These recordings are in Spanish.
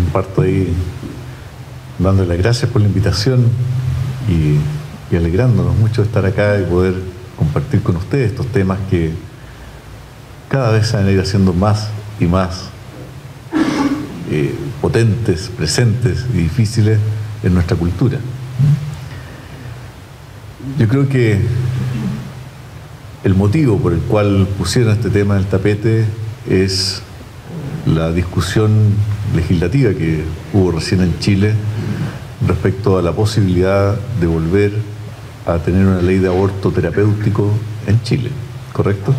parto ahí dándole las gracias por la invitación y alegrándonos mucho de estar acá y poder compartir con ustedes estos temas que cada vez se van a ir haciendo más y más potentes, presentes y difíciles en nuestra cultura. Yo creo que el motivo por el cual pusieron este tema en el tapete es la discusión legislativa que hubo recién en Chile respecto a la posibilidad de volver a tener una ley de aborto terapéutico en Chile, ¿correcto?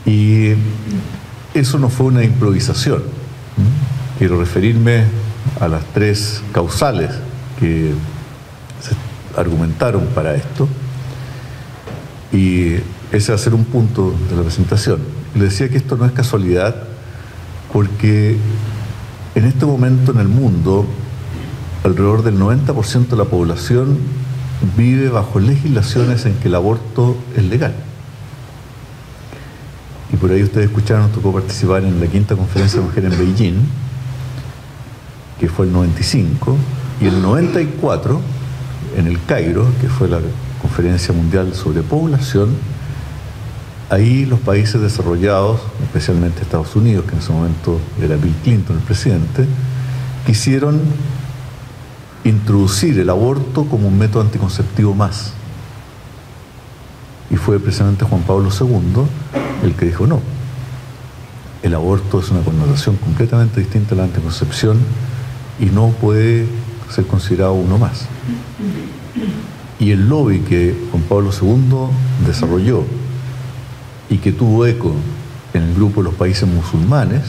Y eso no fue una improvisación. Quiero referirme a las tres causales que se argumentaron para esto, y ese va a ser un punto de la presentación. Le decía que esto no es casualidad porque en este momento en el mundo alrededor del 90% de la población vive bajo legislaciones en que el aborto es legal. Y por ahí ustedes escucharon, nos tocó participar en la 5ª Conferencia de Mujeres en Beijing, que fue el 95, y el 94, en el Cairo, que fue la Conferencia Mundial sobre Población. Ahí los países desarrollados, especialmente Estados Unidos, que en ese momento era Bill Clinton el presidente, quisieron introducir el aborto como un método anticonceptivo más. Y fue precisamente Juan Pablo II el que dijo no. El aborto es una connotación completamente distinta a la anticoncepción y no puede ser considerado uno más. Y el lobby que Juan Pablo II desarrolló y que tuvo eco en el grupo de los países musulmanes,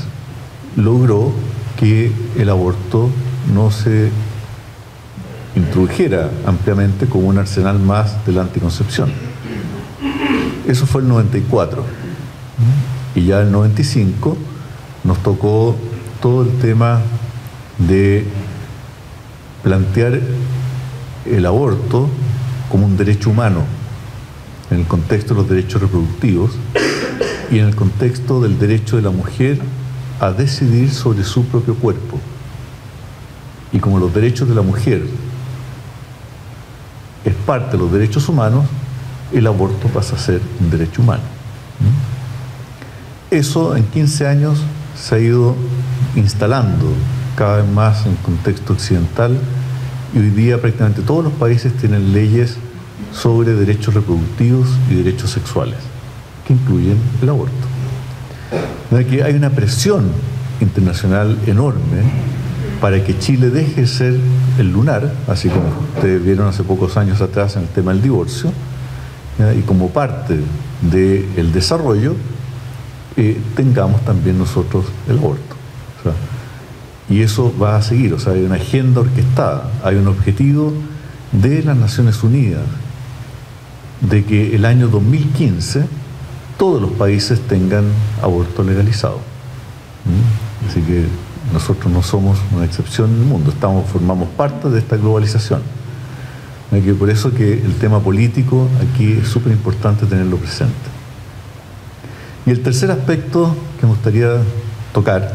logró que el aborto no se introdujera ampliamente como un arsenal más de la anticoncepción. Eso fue el 94. Y ya el 95 nos tocó todo el tema de plantear el aborto como un derecho humano en el contexto de los derechos reproductivos y en el contexto del derecho de la mujer a decidir sobre su propio cuerpo. Y como los derechos de la mujer es parte de los derechos humanos, el aborto pasa a ser un derecho humano. Eso en 15 años se ha ido instalando cada vez más en el contexto occidental y hoy día prácticamente todos los países tienen leyes sobre derechos reproductivos y derechos sexuales que incluyen el aborto. De que hay una presión internacional enorme para que Chile deje de ser el lunar, así como ustedes vieron hace pocos años atrás en el tema del divorcio, y como parte del desarrollo tengamos también nosotros el aborto. O sea, y eso va a seguir, o sea, hay una agenda orquestada, hay un objetivo de las Naciones Unidas de que el año 2015 todos los países tengan aborto legalizado. Así que nosotros no somos una excepción en el mundo, formamos parte de esta globalización. Que por eso que el tema político aquí es súper importante tenerlo presente. Y el tercer aspecto que me gustaría tocar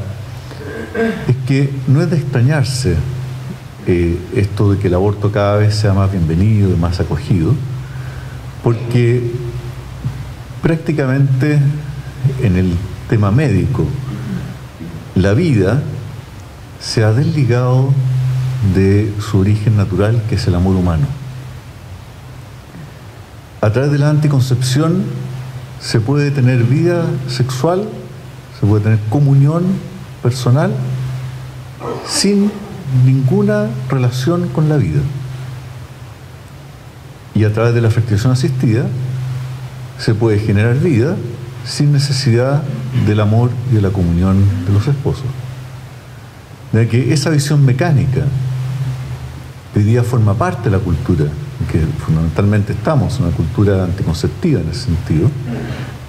es que no es de extrañarse esto de que el aborto cada vez sea más bienvenido y más acogido, porque prácticamente en el tema médico la vida se ha desligado de su origen natural, que es el amor humano. A través de la anticoncepción se puede tener vida sexual, se puede tener comunión personal sin ninguna relación con la vida. Y a través de la fertilización asistida se puede generar vida sin necesidad del amor y de la comunión de los esposos. De que esa visión mecánica hoy día forma parte de la cultura, que fundamentalmente estamos en una cultura anticonceptiva en ese sentido,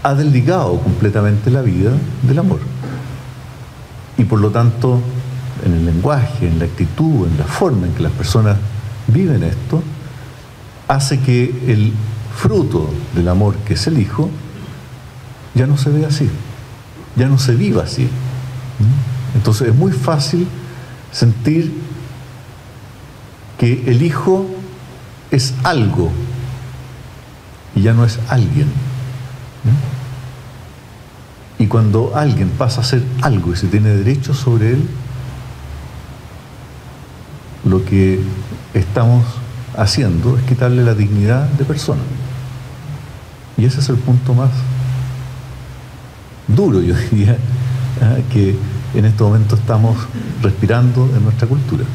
ha desligado completamente la vida del amor. Y por lo tanto, en el lenguaje, en la actitud, en la forma en que las personas viven esto, hace que el fruto del amor, que es el hijo, ya no se vea así, ya no se viva así. Entonces es muy fácil sentir que el hijo es algo y ya no es alguien. Y cuando alguien pasa a ser algo y se tiene derecho sobre él, lo que estamos haciendo es quitarle la dignidad de persona. Y ese es el punto más duro, yo diría, que en este momento estamos respirando en nuestra cultura.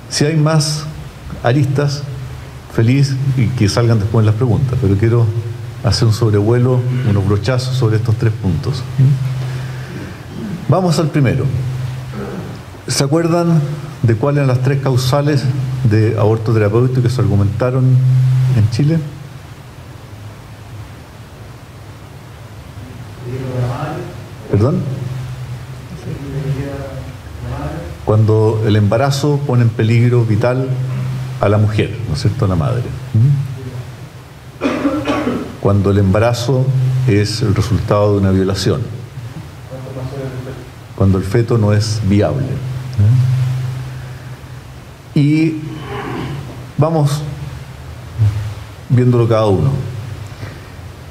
Si hay más aristas, feliz y que salgan después en las preguntas, pero quiero hacer un sobrevuelo, unos brochazos sobre estos 3 puntos. Vamos al primero. ¿Se acuerdan de cuáles eran las 3 causales de aborto terapéutico que se argumentaron en Chile? ¿Perdón? Cuando el embarazo pone en peligro vital a la mujer, ¿no es cierto?, a la madre. Cuando el embarazo es el resultado de una violación. Cuando el feto no es viable. Y vamos viéndolo cada uno.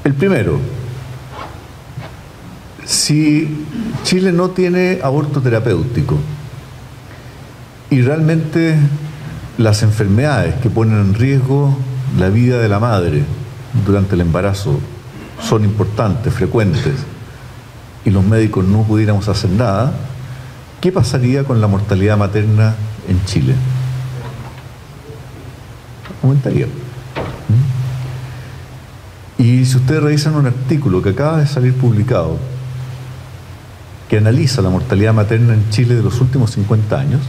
El primero, si Chile no tiene aborto terapéutico y realmente las enfermedades que ponen en riesgo la vida de la madre durante el embarazo son importantes, frecuentes, y los médicos no pudiéramos hacer nada, ¿qué pasaría con la mortalidad materna en Chile? Aumentaría. Y si ustedes revisan un artículo que acaba de salir publicado que analiza la mortalidad materna en Chile de los últimos 50 años,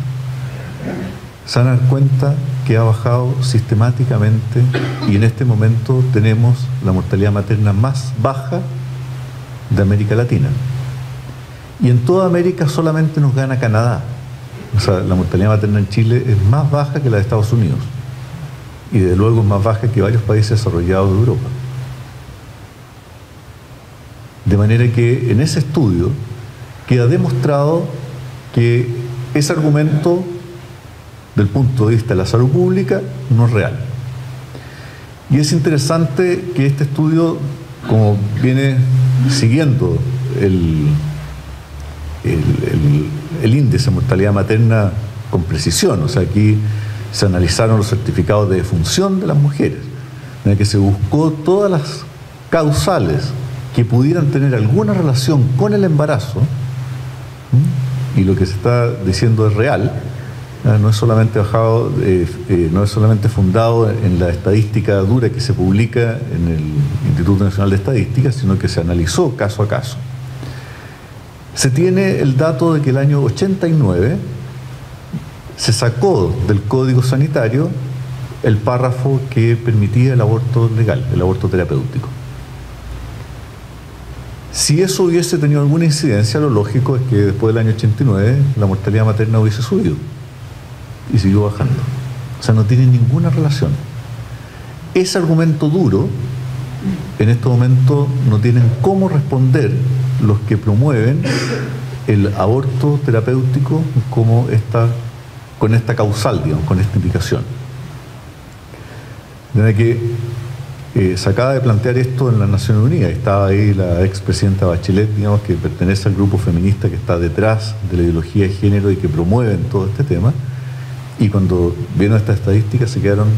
se van a dar cuenta que ha bajado sistemáticamente y en este momento tenemos la mortalidad materna más baja de América Latina. Y en toda América solamente nos gana Canadá. O sea, la mortalidad materna en Chile es más baja que la de Estados Unidos. Y desde luego es más baja que varios países desarrollados de Europa. De manera que en ese estudio queda demostrado que ese argumento, del punto de vista de la salud pública, no es real. Y es interesante que este estudio, como viene siguiendo el índice de mortalidad materna con precisión, o sea, aquí se analizaron los certificados de defunción de las mujeres, en el que se buscó todas las causales que pudieran tener alguna relación con el embarazo, y lo que se está diciendo es real. No es solamente bajado, no es solamente fundado en la estadística dura que se publica en el Instituto Nacional de Estadística, sino que se analizó caso a caso. Se tiene el dato de que el año 89 se sacó del Código Sanitario el párrafo que permitía el aborto legal, el aborto terapéutico. Si eso hubiese tenido alguna incidencia, lo lógico es que después del año 89 la mortalidad materna hubiese subido y siguió bajando. O sea, no tiene ninguna relación. Ese argumento duro, en este momento no tienen cómo responder los que promueven el aborto terapéutico como con esta causal, digamos, con esta indicación. Desde que se acaba de plantear esto en las Naciones Unidas, estaba ahí la expresidenta Bachelet, digamos, que pertenece al grupo feminista que está detrás de la ideología de género y que promueven todo este tema, y cuando vieron esta estadística se quedaron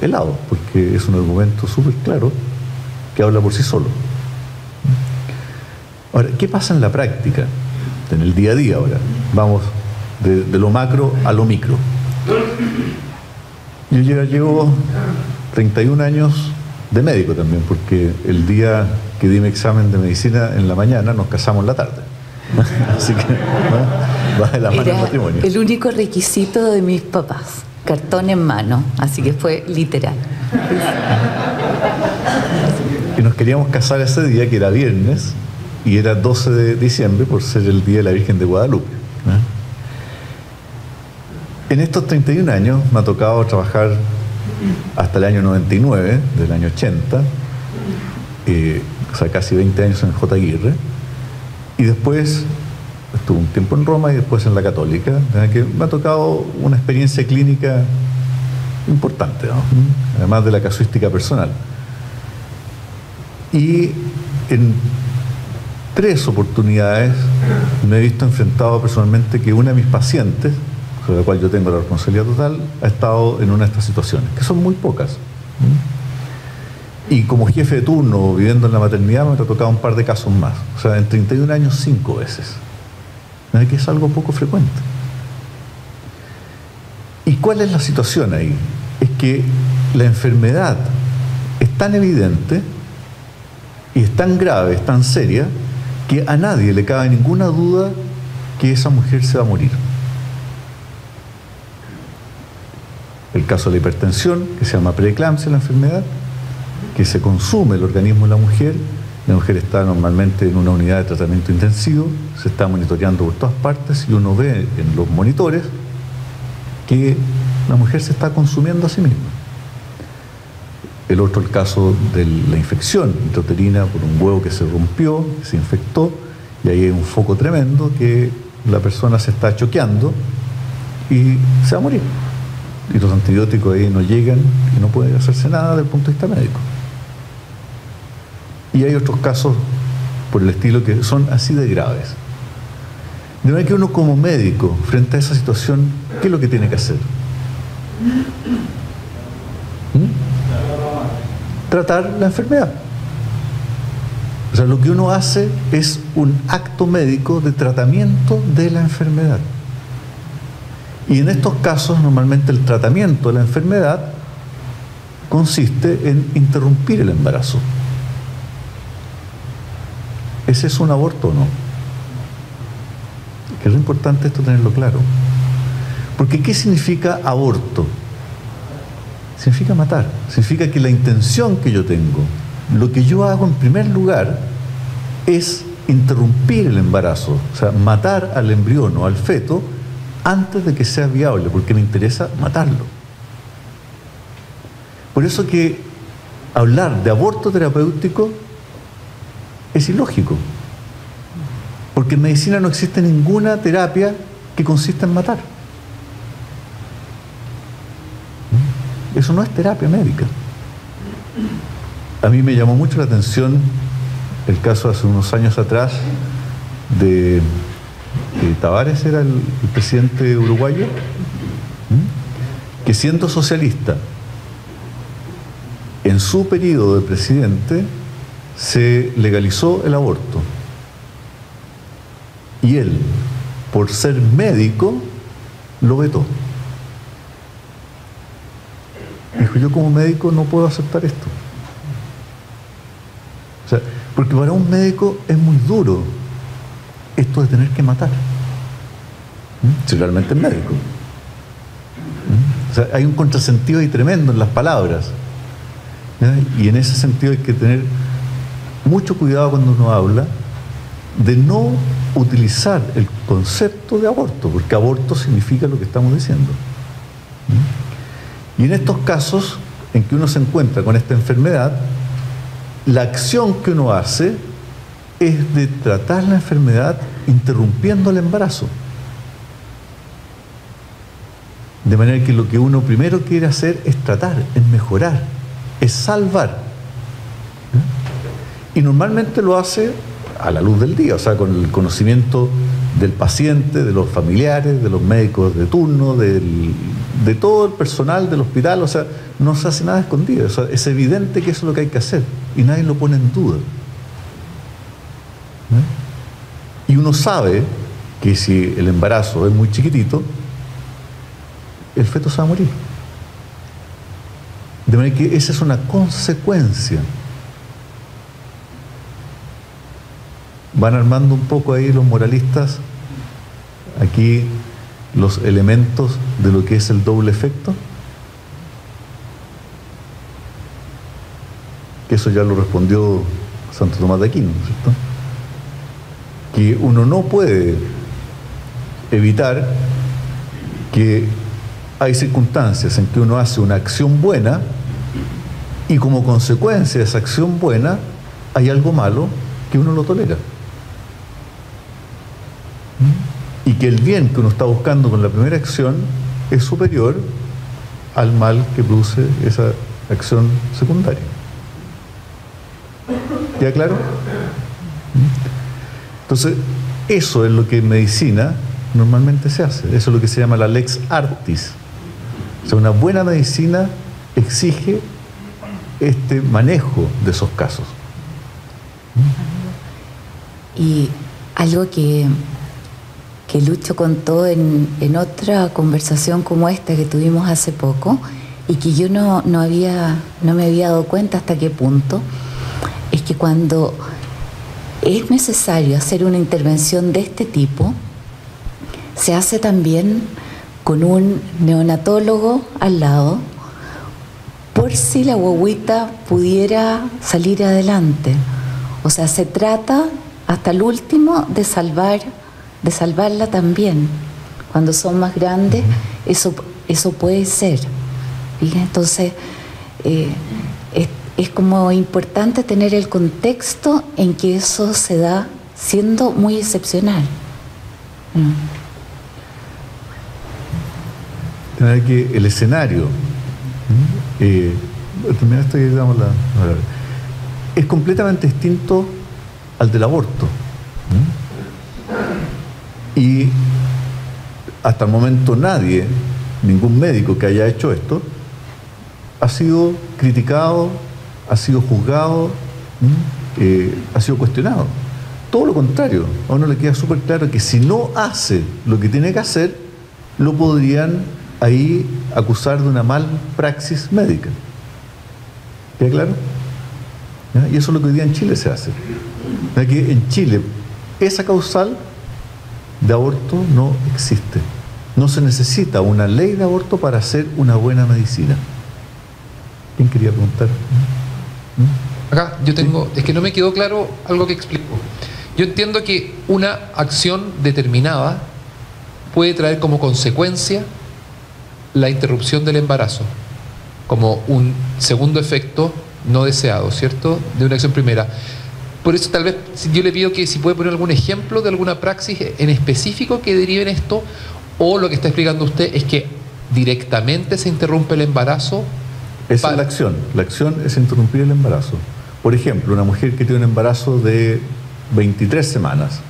helados, porque es un argumento súper claro que habla por sí solo. Ahora, ¿qué pasa en la práctica? En el día a día ahora. Vamos de lo macro a lo micro. Yo llevo 31 años de médico también, porque el día que di mi examen de medicina en la mañana nos casamos en la tarde. Así que va de la mano el matrimonio. El único requisito de mis papás, cartón en mano, así que fue literal. Y nos queríamos casar ese día, que era viernes, y era 12 de diciembre por ser el Día de la Virgen de Guadalupe. En estos 31 años me ha tocado trabajar hasta el año 99, del año 80, o sea, casi 20 años en J. Aguirre, Y después estuve un tiempo en Roma y después en la Católica, que me ha tocado una experiencia clínica importante, ¿no? Además de la casuística personal. Y en 3 oportunidades me he visto enfrentado personalmente que una de mis pacientes, sobre la cual yo tengo la responsabilidad total, ha estado en una de estas situaciones, que son muy pocas. Y como jefe de turno, viviendo en la maternidad, me ha tocado un par de casos más. O sea, en 31 años, 5 veces. ¿No? Que es algo poco frecuente. ¿Y cuál es la situación ahí? Es que la enfermedad es tan evidente y es tan grave, es tan seria, que a nadie le cabe ninguna duda que esa mujer se va a morir. El caso de la hipertensión, que se llama preeclampsia, la enfermedad, que se consume el organismo de la mujer está normalmente en una unidad de tratamiento intensivo, se está monitoreando por todas partes y uno ve en los monitores que la mujer se está consumiendo a sí misma. El otro, el caso de la infección intrauterina por un huevo que se rompió, que se infectó, y ahí hay un foco tremendo que la persona se está choqueando y se va a morir. Y los antibióticos ahí no llegan y no puede hacerse nada desde el punto de vista médico. Y hay otros casos por el estilo que son así de graves. De manera que uno como médico, frente a esa situación, ¿qué es lo que tiene que hacer? Tratar la enfermedad. O sea, lo que uno hace es un acto médico de tratamiento de la enfermedad. Y en estos casos, normalmente el tratamiento de la enfermedad consiste en interrumpir el embarazo. ¿Ese es un aborto o no? Que es lo importante esto tenerlo claro. Porque ¿qué significa aborto? Significa matar. Significa que la intención que yo tengo, lo que yo hago en primer lugar, es interrumpir el embarazo, o sea, matar al embrión o al feto antes de que sea viable, porque me interesa matarlo. Por eso que hablar de aborto terapéutico es ilógico, porque en medicina no existe ninguna terapia que consista en matar. Eso no es terapia médica. A mí me llamó mucho la atención el caso hace unos años atrás de Tavares, era el presidente uruguayo, que siendo socialista, en su periodo de presidente se legalizó el aborto. Y él, por ser médico, lo vetó. Dijo, yo como médico no puedo aceptar esto. O sea, porque para un médico es muy duro esto de tener que matar. Si realmente es médico. O sea, hay un contrasentido ahí tremendo en las palabras. ¿Ya? Y en ese sentido hay que tener mucho cuidado cuando uno habla de no utilizar el concepto de aborto, porque aborto significa lo que estamos diciendo. Y en estos casos en que uno se encuentra con esta enfermedad, la acción que uno hace es de tratar la enfermedad interrumpiendo el embarazo. De manera que lo que uno primero quiere hacer es tratar, es mejorar, es salvar. Y normalmente lo hace a la luz del día, o sea, con el conocimiento del paciente, de los familiares, de los médicos de turno, de todo el personal del hospital. O sea, no se hace nada escondido. O sea, es evidente que eso es lo que hay que hacer y nadie lo pone en duda. Y uno sabe que si el embarazo es muy chiquitito, el feto se va a morir. De manera que esa es una consecuencia. Van armando un poco ahí los moralistas aquí los elementos de lo que es el doble efecto, que eso ya lo respondió Santo Tomás de Aquino, ¿cierto? Que uno no puede evitar que hay circunstancias en que uno hace una acción buena y como consecuencia de esa acción buena hay algo malo que uno lo tolera. y que el bien que uno está buscando con la primera acción es superior al mal que produce esa acción secundaria. ¿Queda claro? Entonces, eso es lo que en medicina normalmente se hace. Eso es lo que se llama la lex artis. O sea, una buena medicina exige este manejo de esos casos. Y algo que Lucho contó en otra conversación como esta que tuvimos hace poco, y que yo no me había dado cuenta hasta qué punto, es que cuando es necesario hacer una intervención de este tipo, se hace también con un neonatólogo al lado, por si la guagüita pudiera salir adelante. O sea, se trata hasta el último de salvarla también. Cuando son más grandes, eso puede ser. ¿Fíjate? Entonces, es como importante tener el contexto en que eso se da siendo muy excepcional. Tener que el escenario, terminar esto y damos es completamente distinto al del aborto. Y hasta el momento nadie, ningún médico que haya hecho esto, ha sido criticado, ha sido juzgado, ha sido cuestionado. Todo lo contrario, a uno le queda súper claro que si no hace lo que tiene que hacer, lo podrían ahí acusar de una mal praxis médica. ¿Queda claro? ¿Ya? Y eso es lo que hoy día en Chile se hace. Que en Chile esa causal de aborto no existe. No se necesita una ley de aborto para hacer una buena medicina. ¿Quién quería preguntar? Acá yo tengo, es que no me quedó claro algo que explico. Yo entiendo que una acción determinada puede traer como consecuencia la interrupción del embarazo, como un segundo efecto no deseado, ¿cierto?, de una acción primera. Por eso tal vez yo le pido que si puede poner algún ejemplo de alguna praxis en específico que derive en esto, o lo que está explicando usted es que directamente se interrumpe el embarazo. Esa es la acción. La acción es interrumpir el embarazo. Por ejemplo, una mujer que tiene un embarazo de 23 semanas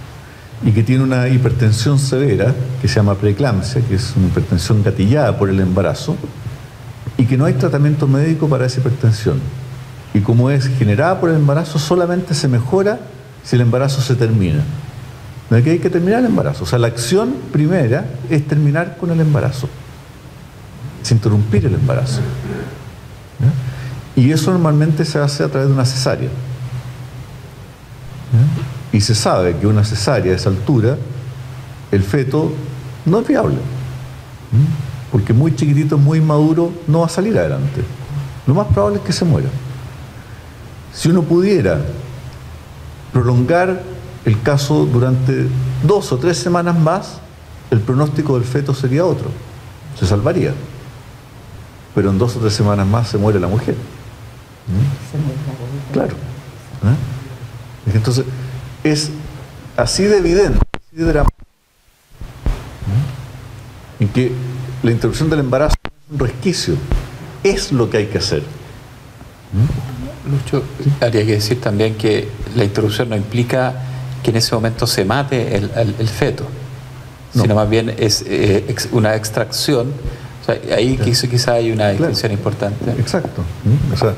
y que tiene una hipertensión severa, que se llama preeclampsia, que es una hipertensión gatillada por el embarazo, y que no hay tratamiento médico para esa hipertensión. Y como es generada por el embarazo, solamente se mejora si el embarazo se termina. No es que hay que terminar el embarazo. O sea, la acción primera es terminar con el embarazo, es interrumpir el embarazo. ¿Ya? Y eso normalmente se hace a través de una cesárea. ¿Ya? Y se sabe que una cesárea a esa altura, el feto no es viable. Porque muy chiquitito, muy maduro, no va a salir adelante. Lo más probable es que se muera. Si uno pudiera prolongar el caso durante 2 o 3 semanas más, el pronóstico del feto sería otro. Se salvaría. Pero en 2 o 3 semanas más se muere la mujer. Claro. Entonces, es así de evidente, así de dramático, en que la interrupción del embarazo es un resquicio, es lo que hay que hacer. Lucho, habría que decir también que la interrupción no implica que en ese momento se mate el feto, no, sino más bien es una extracción. O sea, ahí claro, quizá hay una distinción importante. Exacto. O sea,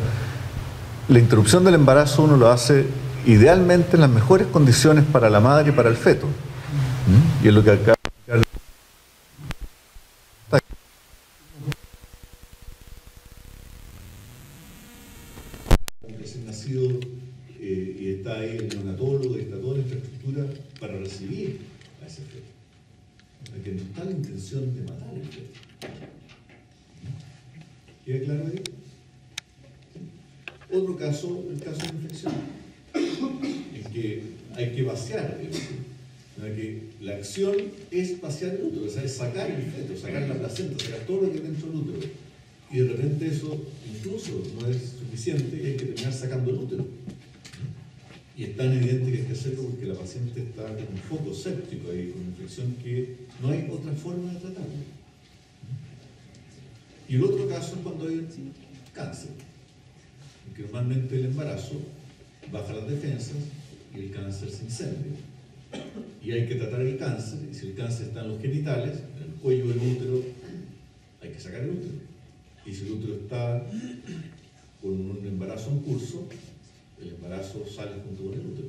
la interrupción del embarazo uno lo hace idealmente en las mejores condiciones para la madre y para el feto. Y es lo que acá recién nacido y está ahí el neonatólogo y está toda la infraestructura para recibir a ese feto. O sea, que no está la intención de matar el feto. ¿Queda claro ahí? Otro caso, el caso de infección, en que hay que vaciar el útero. O sea, que la acción es vaciar el útero, o sea, es sacar el feto, sacar la placenta, sacar todo lo que hay dentro del útero. Y de repente eso incluso no es suficiente y hay que terminar sacando el útero. Y es tan evidente que hay que hacerlo porque la paciente está con un foco séptico ahí, con infección que no hay otra forma de tratarlo. Y el otro caso es cuando hay un cáncer, porque normalmente el embarazo baja las defensas y el cáncer se incendia. Y hay que tratar el cáncer, y si el cáncer está en los genitales, en el cuello del útero, hay que sacar el útero. Y si el útero está con un embarazo en curso, el embarazo sale junto con el útero.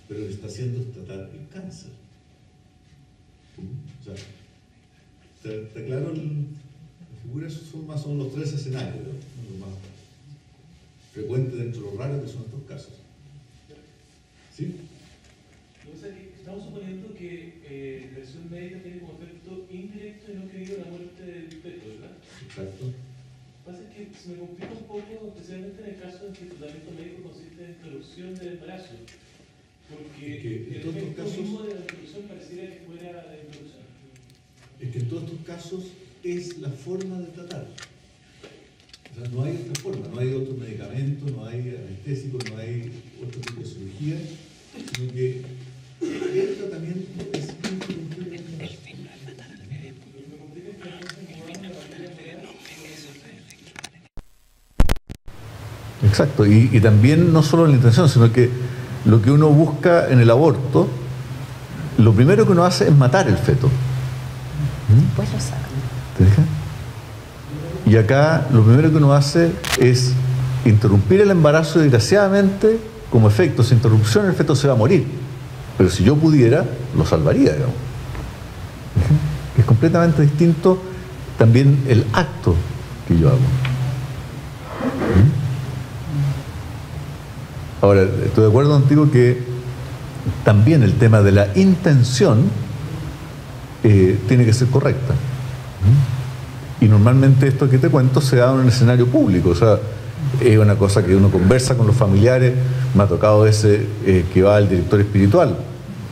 Pero lo que está haciendo es tratar el cáncer. O sea, ¿está claro? La figura, esos son más o menos los tres escenarios, ¿no? Lo más frecuente dentro de lo raro que son estos casos. ¿Sí? Estamos suponiendo que la acción médica tiene como efecto indirecto y no querido la muerte del feto, ¿verdad? Exacto. Lo que pasa es que se me complica un poco, especialmente en el caso en que el tratamiento médico consiste en interrupción del embarazo. Porque el efecto mismo de la interrupción pareciera que fuera la introducción. Es que en todos estos casos es la forma de tratar. O sea, no hay otra forma, no hay otro medicamento, no hay anestésico, no hay otro tipo de cirugía, sino que el tratamiento es interrumpir el embarazo. Exacto, y también no solo la intención, sino que lo que uno busca en el aborto, lo primero que uno hace es matar el feto. Pues lo sacan. ¿Te deja? Y acá lo primero que uno hace es interrumpir el embarazo y desgraciadamente, como efecto, sin interrupción, el feto se va a morir. Pero si yo pudiera, lo salvaría, digamos. Es completamente distinto también el acto que yo hago. Ahora, estoy de acuerdo contigo que también el tema de la intención tiene que ser correcta. Y normalmente esto que te cuento se da en un escenario público, o sea, es una cosa que uno conversa con los familiares. Me ha tocado ese que va al director espiritual,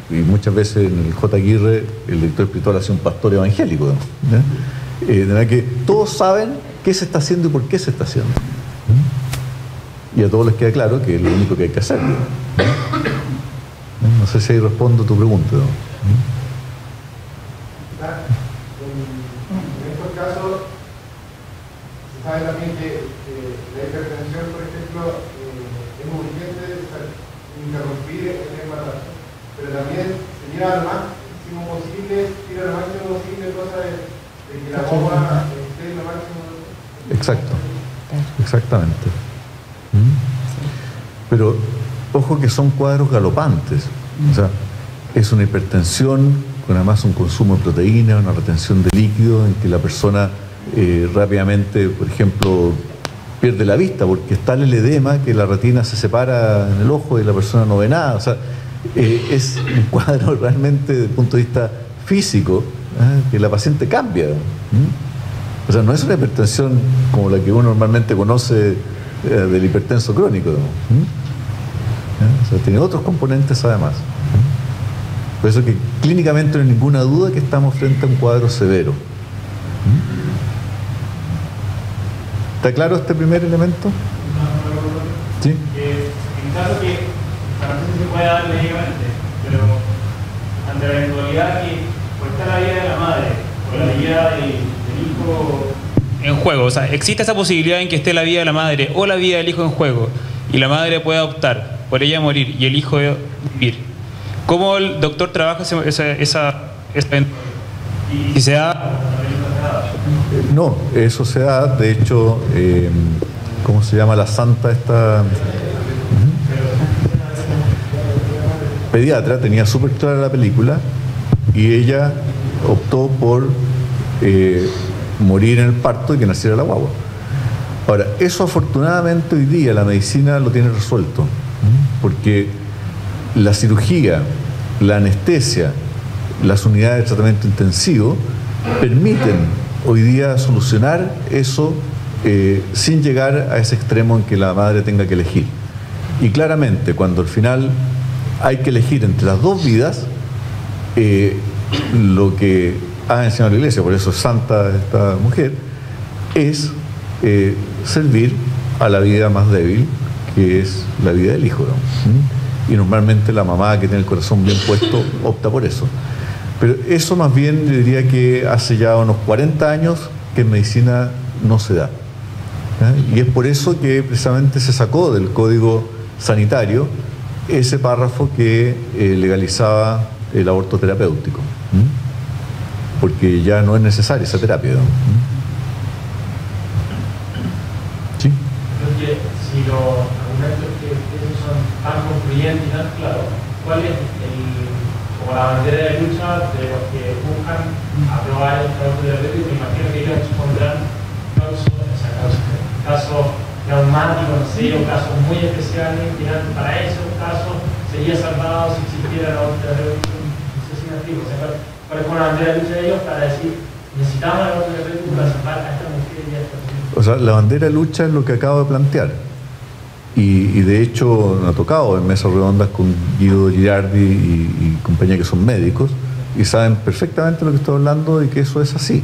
y muchas veces en el J. Aguirre el director espiritual ha sido un pastor evangélico, ¿no? De manera que todos saben qué se está haciendo y por qué se está haciendo. Y a todos les queda claro que es lo único que hay que hacer. No sé si ahí respondo tu pregunta, ¿no? En estos casos se sabe también que la hipertensión, por ejemplo, es muy urgente interrumpir el embarazo, pero también se lleva al máximo posible, tira lo máximo posible, cosa de que la bomba esté lo máximo. Exacto, exactamente. Pero ojo que son cuadros galopantes, o sea, es una hipertensión con además un consumo de proteína, una retención de líquido en que la persona rápidamente, por ejemplo, pierde la vista porque está el edema que la retina se separa en el ojo y la persona no ve nada. O sea, es un cuadro realmente desde el punto de vista físico que la paciente cambia. O sea, no es una hipertensión como la que uno normalmente conoce del hipertenso crónico. O sea, tiene otros componentes además. Por eso que clínicamente no hay ninguna duda que estamos frente a un cuadro severo. ¿Está claro este primer elemento? Sí. En caso que la paciente se pueda dar médicamente, pero ante la eventualidad que o está la vida de la madre o la vida del hijo en juego, o sea, existe esa posibilidad en que esté la vida de la madre o la vida del hijo en juego y la madre pueda optar por ella morir y el hijo vivir. ¿Cómo el doctor trabaja esa y se da? No, eso se da, de hecho, ¿cómo se llama la santa esta? Pediatra, tenía súper clara la película y ella optó por morir en el parto y que naciera la guagua. Ahora, eso afortunadamente hoy día la medicina lo tiene resuelto, porque la cirugía, la anestesia, las unidades de tratamiento intensivo permiten hoy día solucionar eso sin llegar a ese extremo en que la madre tenga que elegir. Y claramente, cuando al final hay que elegir entre las dos vidas, lo que ha enseñado la Iglesia, por eso es santa esta mujer, es servir a la vida más débil, que es la vida del hijo, ¿no? Y normalmente la mamá que tiene el corazón bien puesto opta por eso. Pero eso más bien yo diría que hace ya unos 40 años que en medicina no se da. Y es por eso que precisamente se sacó del Código Sanitario ese párrafo que legalizaba el aborto terapéutico. Porque ya no es necesaria esa terapia, ¿no? ¿Sí? Creo que si los argumentos que esos son tan concluyentes y tan claros, ¿cuál es como la bandera de lucha de los que buscan aprobar el aborto terapéutico? Me imagino que ellos expondrán casos traumáticos, no sé, o casos muy especiales, que para esos casos sería salvado si existiera el aborto terapéutico. No sé si me explico. ¿Cuál es la bandera de lucha de ellos para decir necesitamos el aborto terapéutico para salvar a esta mujer y a esta mujer? O sea, la bandera de lucha es lo que acabo de plantear. Y de hecho me ha tocado en mesas redondas con Guido Girardi y compañía que son médicos y saben perfectamente lo que estoy hablando y que eso es así.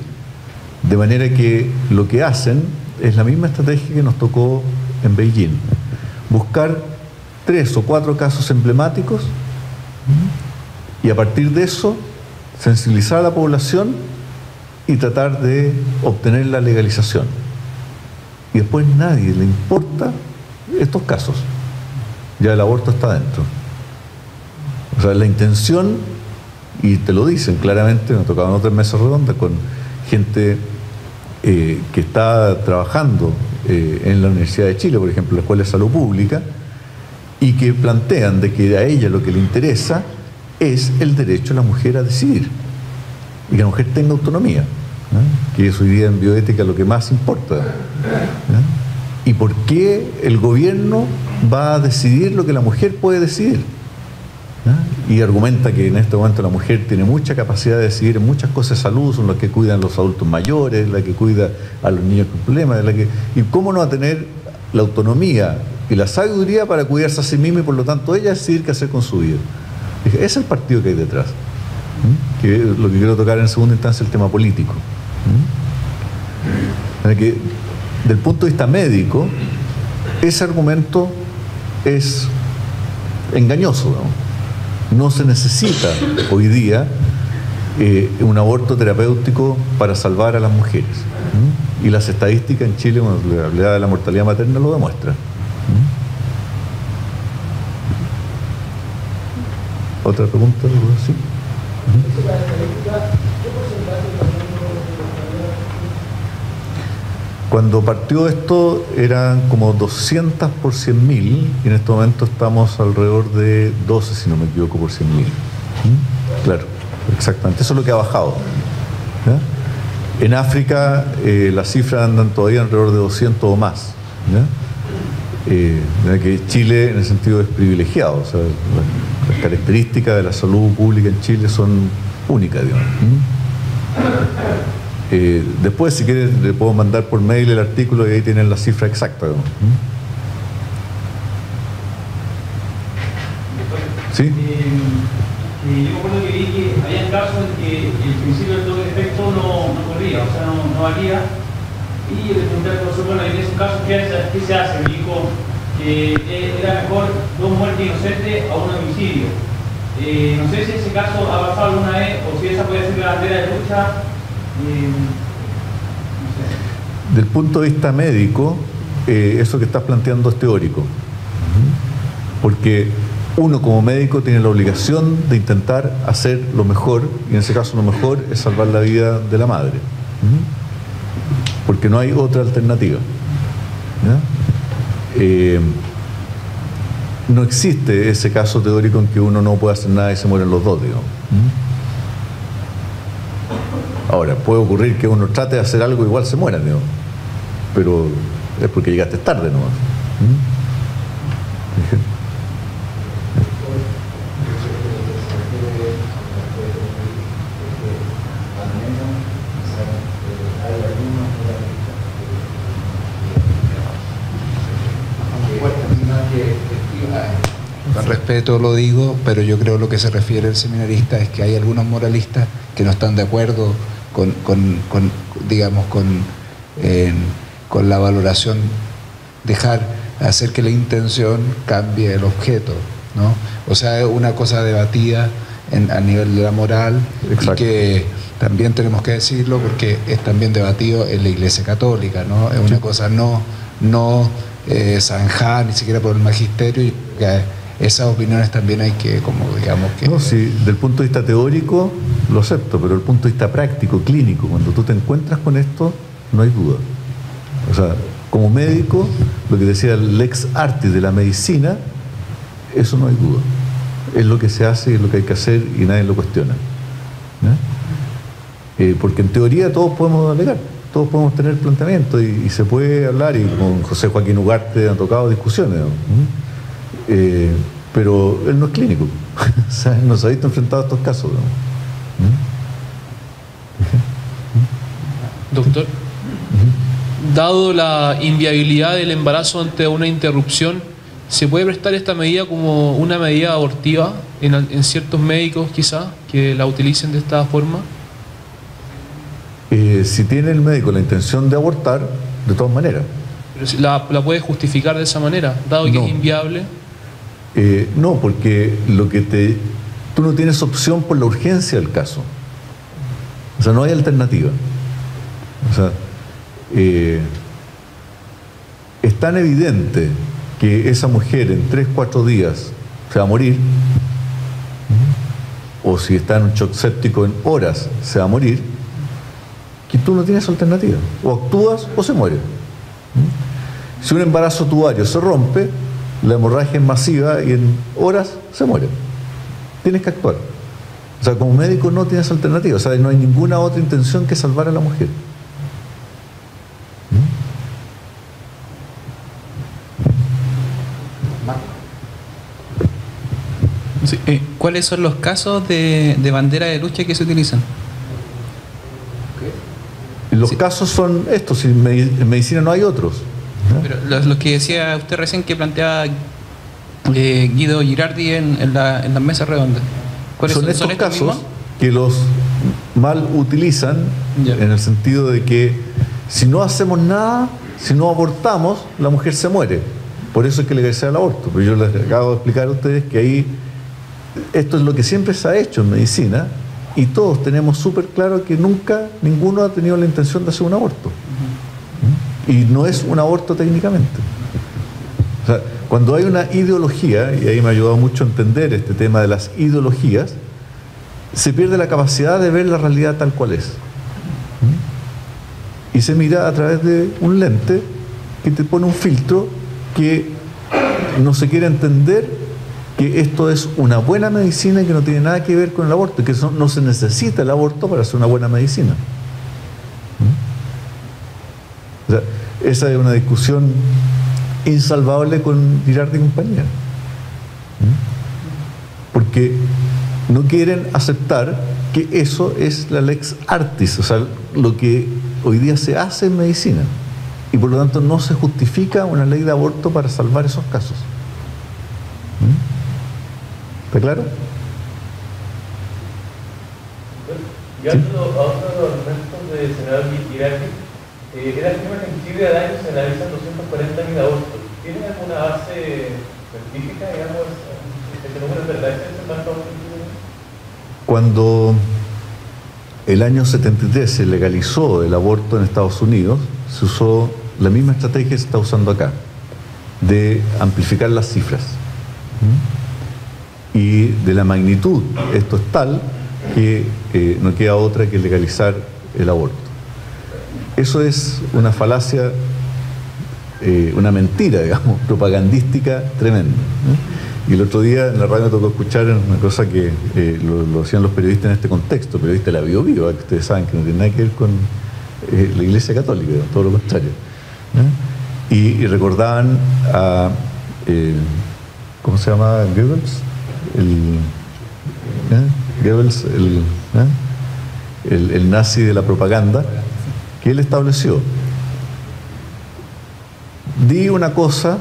De manera que lo que hacen es la misma estrategia que nos tocó en Beijing. Buscar 3 o 4 casos emblemáticos y a partir de eso sensibilizar a la población y tratar de obtener la legalización. Y después nadie le importa estos casos. Ya el aborto está dentro. O sea, la intención, y te lo dicen claramente, me tocaban otras mesas redondas con gente que está trabajando en la Universidad de Chile, por ejemplo, la Escuela de Salud Pública, y que plantean de que a ella lo que le interesa es el derecho de la mujer a decidir y que la mujer tenga autonomía, ¿no? Que es hoy día en bioética lo que más importa, ¿no? ¿Y por qué el gobierno va a decidir lo que la mujer puede decidir? ¿No? Y argumenta que en este momento la mujer tiene mucha capacidad de decidir en muchas cosas de salud, son las que cuidan a los adultos mayores, la que cuida a los niños con problemas, ¿y cómo no va a tener la autonomía y la sabiduría para cuidarse a sí misma y por lo tanto ella decidir qué hacer con su vida? Dije, ese es el partido que hay detrás. Que lo que quiero tocar en segunda instancia es el tema político. Que del punto de vista médico, ese argumento es engañoso, ¿no? No se necesita hoy día un aborto terapéutico para salvar a las mujeres. Y las estadísticas en Chile, cuando la realidad de la mortalidad materna lo demuestra. ¿Otra pregunta? ¿Sí? Cuando partió esto eran como 200 por 100.000 y en este momento estamos alrededor de 12, si no me equivoco, por 100.000. Claro, exactamente. Eso es lo que ha bajado. ¿Ya? En África las cifras andan todavía alrededor de 200 o más. ¿Ya? Que Chile en ese sentido es privilegiado. O sea, las características de la salud pública en Chile son únicas, digamos. Después, si quieres, le puedo mandar por mail el artículo y ahí tienen la cifra exacta. ¿Sí? Yo me acuerdo que vi que había casos en que el principio del doble efecto no corría, o sea, no valía. Y le pregunté al profesor, bueno, en esos casos, ¿qué se hace? Me dijo que era mejor 2 muertes inocentes a un homicidio. No sé si ese caso ha pasado alguna vez o si esa puede ser la bandera de lucha. No sé. Del punto de vista médico, eso que estás planteando es teórico. Porque uno como médico tiene la obligación de intentar hacer lo mejor, y en ese caso lo mejor es salvar la vida de la madre. Porque no hay otra alternativa. No existe ese caso teórico en que uno no puede hacer nada y se mueren los dos, digamos. Ahora, puede ocurrir que uno trate de hacer algo y igual se muera, digamos. Pero es porque llegaste tarde nomás. Con respeto lo digo, pero yo creo lo que se refiere el seminarista es que hay algunos moralistas que no están de acuerdo con la valoración, hacer que la intención cambie el objeto. ¿no? O sea, es una cosa debatida a nivel de la moral. Exacto. Y que también tenemos que decirlo porque es también debatido en la Iglesia Católica, ¿no? Es una cosa no zanjada ni siquiera por el magisterio, y que esas opiniones también hay que, como digamos que... No, sí, del punto de vista teórico lo acepto, pero del punto de vista práctico, clínico, cuando tú te encuentras con esto, no hay duda. O sea, como médico, lo que decía el lex artis de la medicina, eso no hay duda. Es lo que se hace, es lo que hay que hacer y nadie lo cuestiona. Porque en teoría todos podemos alegar, todos podemos tener planteamientos y se puede hablar, y con José Joaquín Ugarte han tocado discusiones, ¿no? Pero él no es clínico. O sea, él no se ha visto enfrentado a estos casos, ¿no? Doctor, dado la inviabilidad del embarazo ante una interrupción, ¿se puede prestar esta medida como una medida abortiva en ciertos médicos quizás que la utilicen de esta forma? Si tiene el médico la intención de abortar, de todas maneras. Pero ¿la puede justificar de esa manera, dado que es inviable? No, porque tú no tienes opción por la urgencia del caso. O sea, no hay alternativa. O sea, es tan evidente que esa mujer en 3-4 días se va a morir, o si está en un shock séptico en horas se va a morir, que tú no tienes alternativa. O actúas o se muere. Si un embarazo tubario se rompe, la hemorragia es masiva y en horas se muere. Tienes que actuar. O sea, como médico no tienes alternativa. O sea, no hay ninguna otra intención que salvar a la mujer. Sí, ¿cuáles son los casos de bandera de lucha que se utilizan? Los casos son estos, en medicina no hay otros, ¿no? Pero los que decía usted recién, que planteaba Guido Girardi en las mesas redondas, ¿cuáles son estos casos mismos? Que los mal utilizan, en el sentido de que si no hacemos nada, si no abortamos, la mujer se muere. Por eso es que legalizar el aborto. Pero yo les acabo de explicar a ustedes que ahí esto es lo que siempre se ha hecho en medicina, y todos tenemos súper claro que nunca ninguno ha tenido la intención de hacer un aborto. Y no es un aborto técnicamente. O sea, cuando hay una ideología, y ahí me ha ayudado mucho a entender este tema de las ideologías, se pierde la capacidad de ver la realidad tal cual es. Y se mira a través de un lente que te pone un filtro que no se quiere entender que esto es una buena medicina y que no tiene nada que ver con el aborto, y que no se necesita el aborto para hacer una buena medicina. O sea, esa es una discusión insalvable con Girardi y compañía. Porque no quieren aceptar que eso es la lex artis, o sea, lo que hoy día se hace en medicina. Y por lo tanto no se justifica una ley de aborto para salvar esos casos. ¿Está claro? Y otro de los argumentos de senador Girardi, era el tema que en Chile al año se analizan 240.000 abortos. ¿Tienen alguna base científica, digamos, de número de verdad es tanto aborto? Cuando el año 73 se legalizó el aborto en Estados Unidos, se usó la misma estrategia que se está usando acá, de amplificar las cifras. Y de la magnitud, esto es tal que no queda otra que legalizar el aborto. Eso es una falacia, una mentira, digamos, propagandística tremenda. Y el otro día en la radio me tocó escuchar una cosa que lo hacían los periodistas en este contexto, periodistas de la Bio Bio, que ustedes saben que no tiene nada que ver con la Iglesia Católica, todo lo contrario. Y recordaban a, ¿cómo se llama? Goebbels, Goebbels, el nazi de la propaganda, que él estableció: di una cosa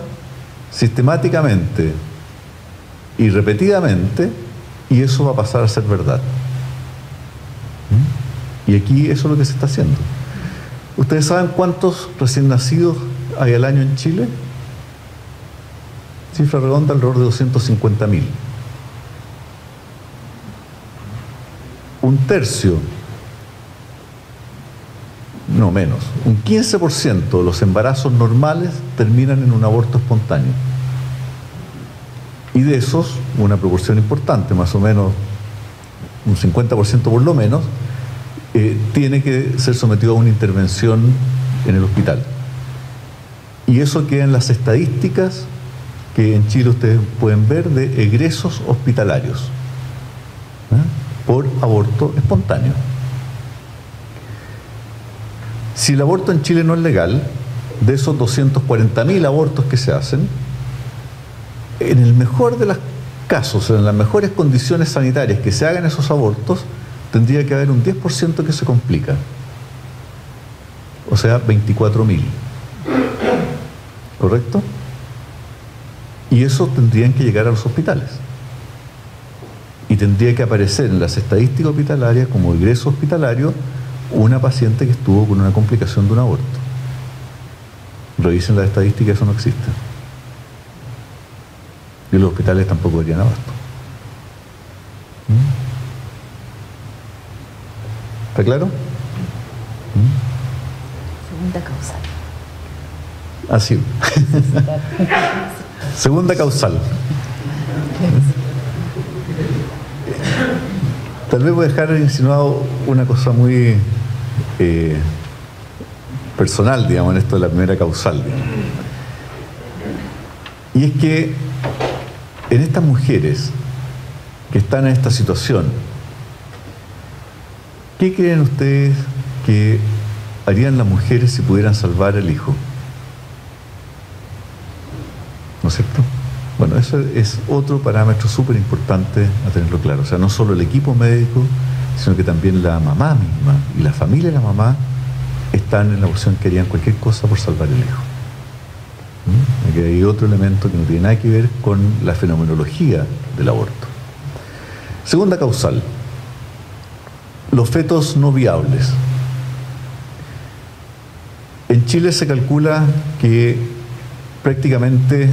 sistemáticamente y repetidamente y eso va a pasar a ser verdad. Y aquí eso es lo que se está haciendo. ¿Ustedes saben cuántos recién nacidos hay al año en Chile? cifra redonda alrededor de 250.000. Un tercio, no menos, un 15% de los embarazos normales terminan en un aborto espontáneo. Y de esos, una proporción importante, más o menos un 50% por lo menos, tiene que ser sometido a una intervención en el hospital. Y eso queda en las estadísticas que en Chile ustedes pueden ver de egresos hospitalarios por aborto espontáneo. Si el aborto en Chile no es legal, de esos 240.000 abortos que se hacen, en el mejor de los casos, en las mejores condiciones sanitarias que se hagan esos abortos, tendría que haber un 10% que se complica. O sea, 24.000. ¿Correcto? Y eso tendrían que llegar a los hospitales. Y tendría que aparecer en las estadísticas hospitalarias como egreso hospitalario una paciente que estuvo con una complicación de un aborto. Revisen las estadísticas, eso no existe. Y los hospitales tampoco darían abasto. ¿Está claro? Segunda causal. Así. Segunda causal. Tal vez voy a dejar insinuado una cosa muy personal, digamos, en esto de la primera causal, digamos. Y es que en estas mujeres que están en esta situación, ¿qué creen ustedes que harían las mujeres si pudieran salvar el hijo? ¿No es cierto? Bueno, eso es otro parámetro súper importante a tenerlo claro. O sea, no solo el equipo médico, sino que también la mamá misma y la familia de la mamá están en la opción que harían cualquier cosa por salvar el hijo. Aquí hay otro elemento que no tiene nada que ver con la fenomenología del aborto. Segunda causal, los fetos no viables. En Chile se calcula que prácticamente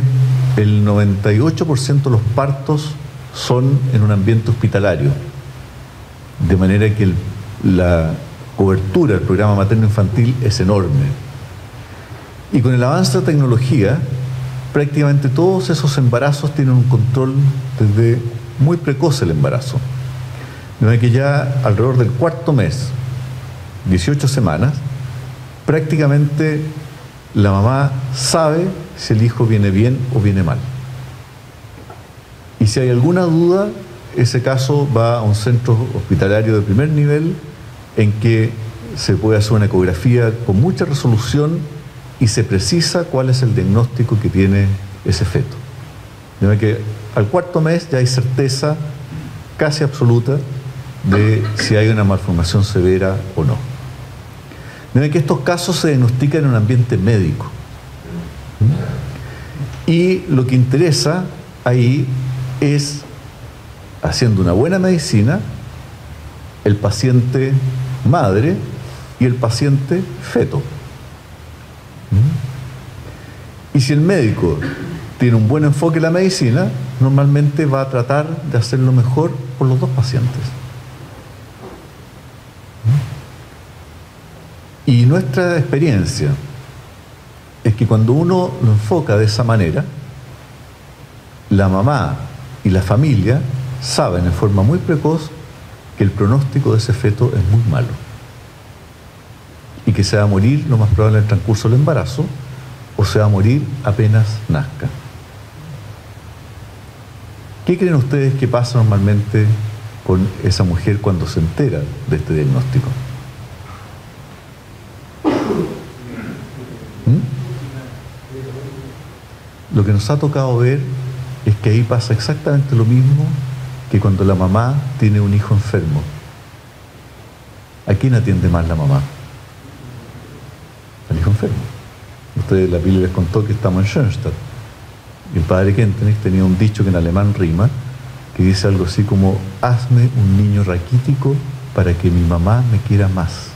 el 98% de los partos son en un ambiente hospitalario, de manera que la cobertura del programa materno-infantil es enorme. Y con el avance de la tecnología, prácticamente todos esos embarazos tienen un control desde muy precoz el embarazo. De manera que ya alrededor del cuarto mes, 18 semanas, prácticamente la mamá sabe si el hijo viene bien o viene mal. Y si hay alguna duda, ese caso va a un centro hospitalario de primer nivel en que se puede hacer una ecografía con mucha resolución y se precisa cuál es el diagnóstico que tiene ese feto. De manera que al cuarto mes ya hay certeza casi absoluta de si hay una malformación severa o no. De manera que estos casos se diagnostican en un ambiente médico. Y lo que interesa ahí es, haciendo una buena medicina, el paciente madre y el paciente feto. Y si el médico tiene un buen enfoque en la medicina, normalmente va a tratar de hacerlo mejor por los dos pacientes. Y nuestra experiencia es que cuando uno lo enfoca de esa manera, la mamá y la familia saben en forma muy precoz que el pronóstico de ese feto es muy malo y que se va a morir lo más probable en el transcurso del embarazo o se va a morir apenas nazca. ¿Qué creen ustedes que pasa normalmente con esa mujer cuando se entera de este diagnóstico? Lo que nos ha tocado ver es que ahí pasa exactamente lo mismo que cuando la mamá tiene un hijo enfermo. ¿A quién atiende más la mamá? Al hijo enfermo. Ustedes, la Pili les contó que estamos en Schoenstatt. Y el padre Kentenich tenía un dicho que en alemán rima, que dice algo así como: hazme un niño raquítico para que mi mamá me quiera más.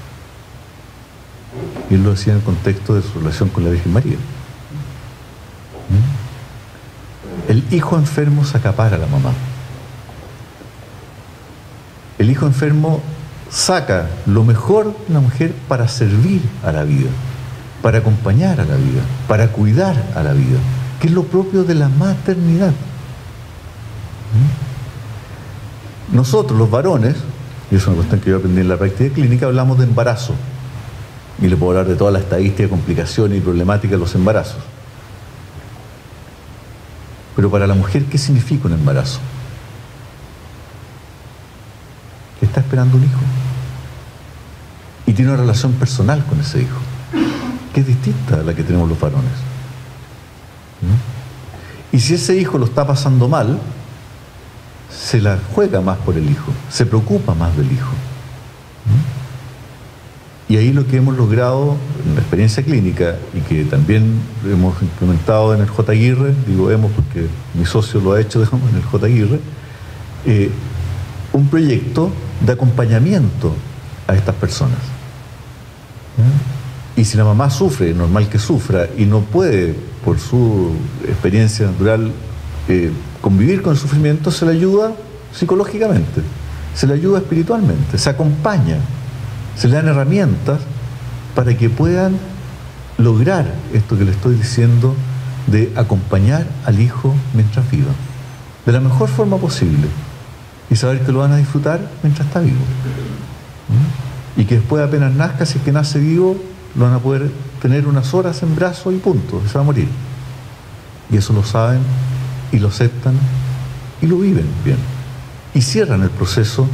Y él lo decía en el contexto de su relación con la Virgen María. El hijo enfermo se acapara a la mamá. El hijo enfermo saca lo mejor de la mujer para servir a la vida, para acompañar a la vida, para cuidar a la vida, que es lo propio de la maternidad. Nosotros, los varones, y es una cuestión que yo aprendí en la práctica clínica, hablamos de embarazo. Y le puedo hablar de toda la estadística, complicaciones y problemáticas de los embarazos. Pero para la mujer, ¿qué significa un embarazo? Que está esperando un hijo. Y tiene una relación personal con ese hijo, que es distinta a la que tenemos los varones. Y si ese hijo lo está pasando mal, se la juega más por el hijo, se preocupa más del hijo. Y ahí lo que hemos logrado en la experiencia clínica, y que también hemos implementado en el J. Aguirre, digo hemos porque mi socio lo ha hecho en el J. Aguirre, un proyecto de acompañamiento a estas personas. Y si la mamá sufre, es normal que sufra, y no puede, por su experiencia natural, convivir con el sufrimiento, se le ayuda psicológicamente, se le ayuda espiritualmente, se acompaña, se le dan herramientas para que puedan lograr esto que le estoy diciendo de acompañar al hijo mientras viva, de la mejor forma posible, y saber que lo van a disfrutar mientras está vivo. Y que después apenas nazca, si es que nace vivo, lo van a poder tener unas horas en brazos y punto, se va a morir. Y eso lo saben y lo aceptan y lo viven bien. Y cierran el proceso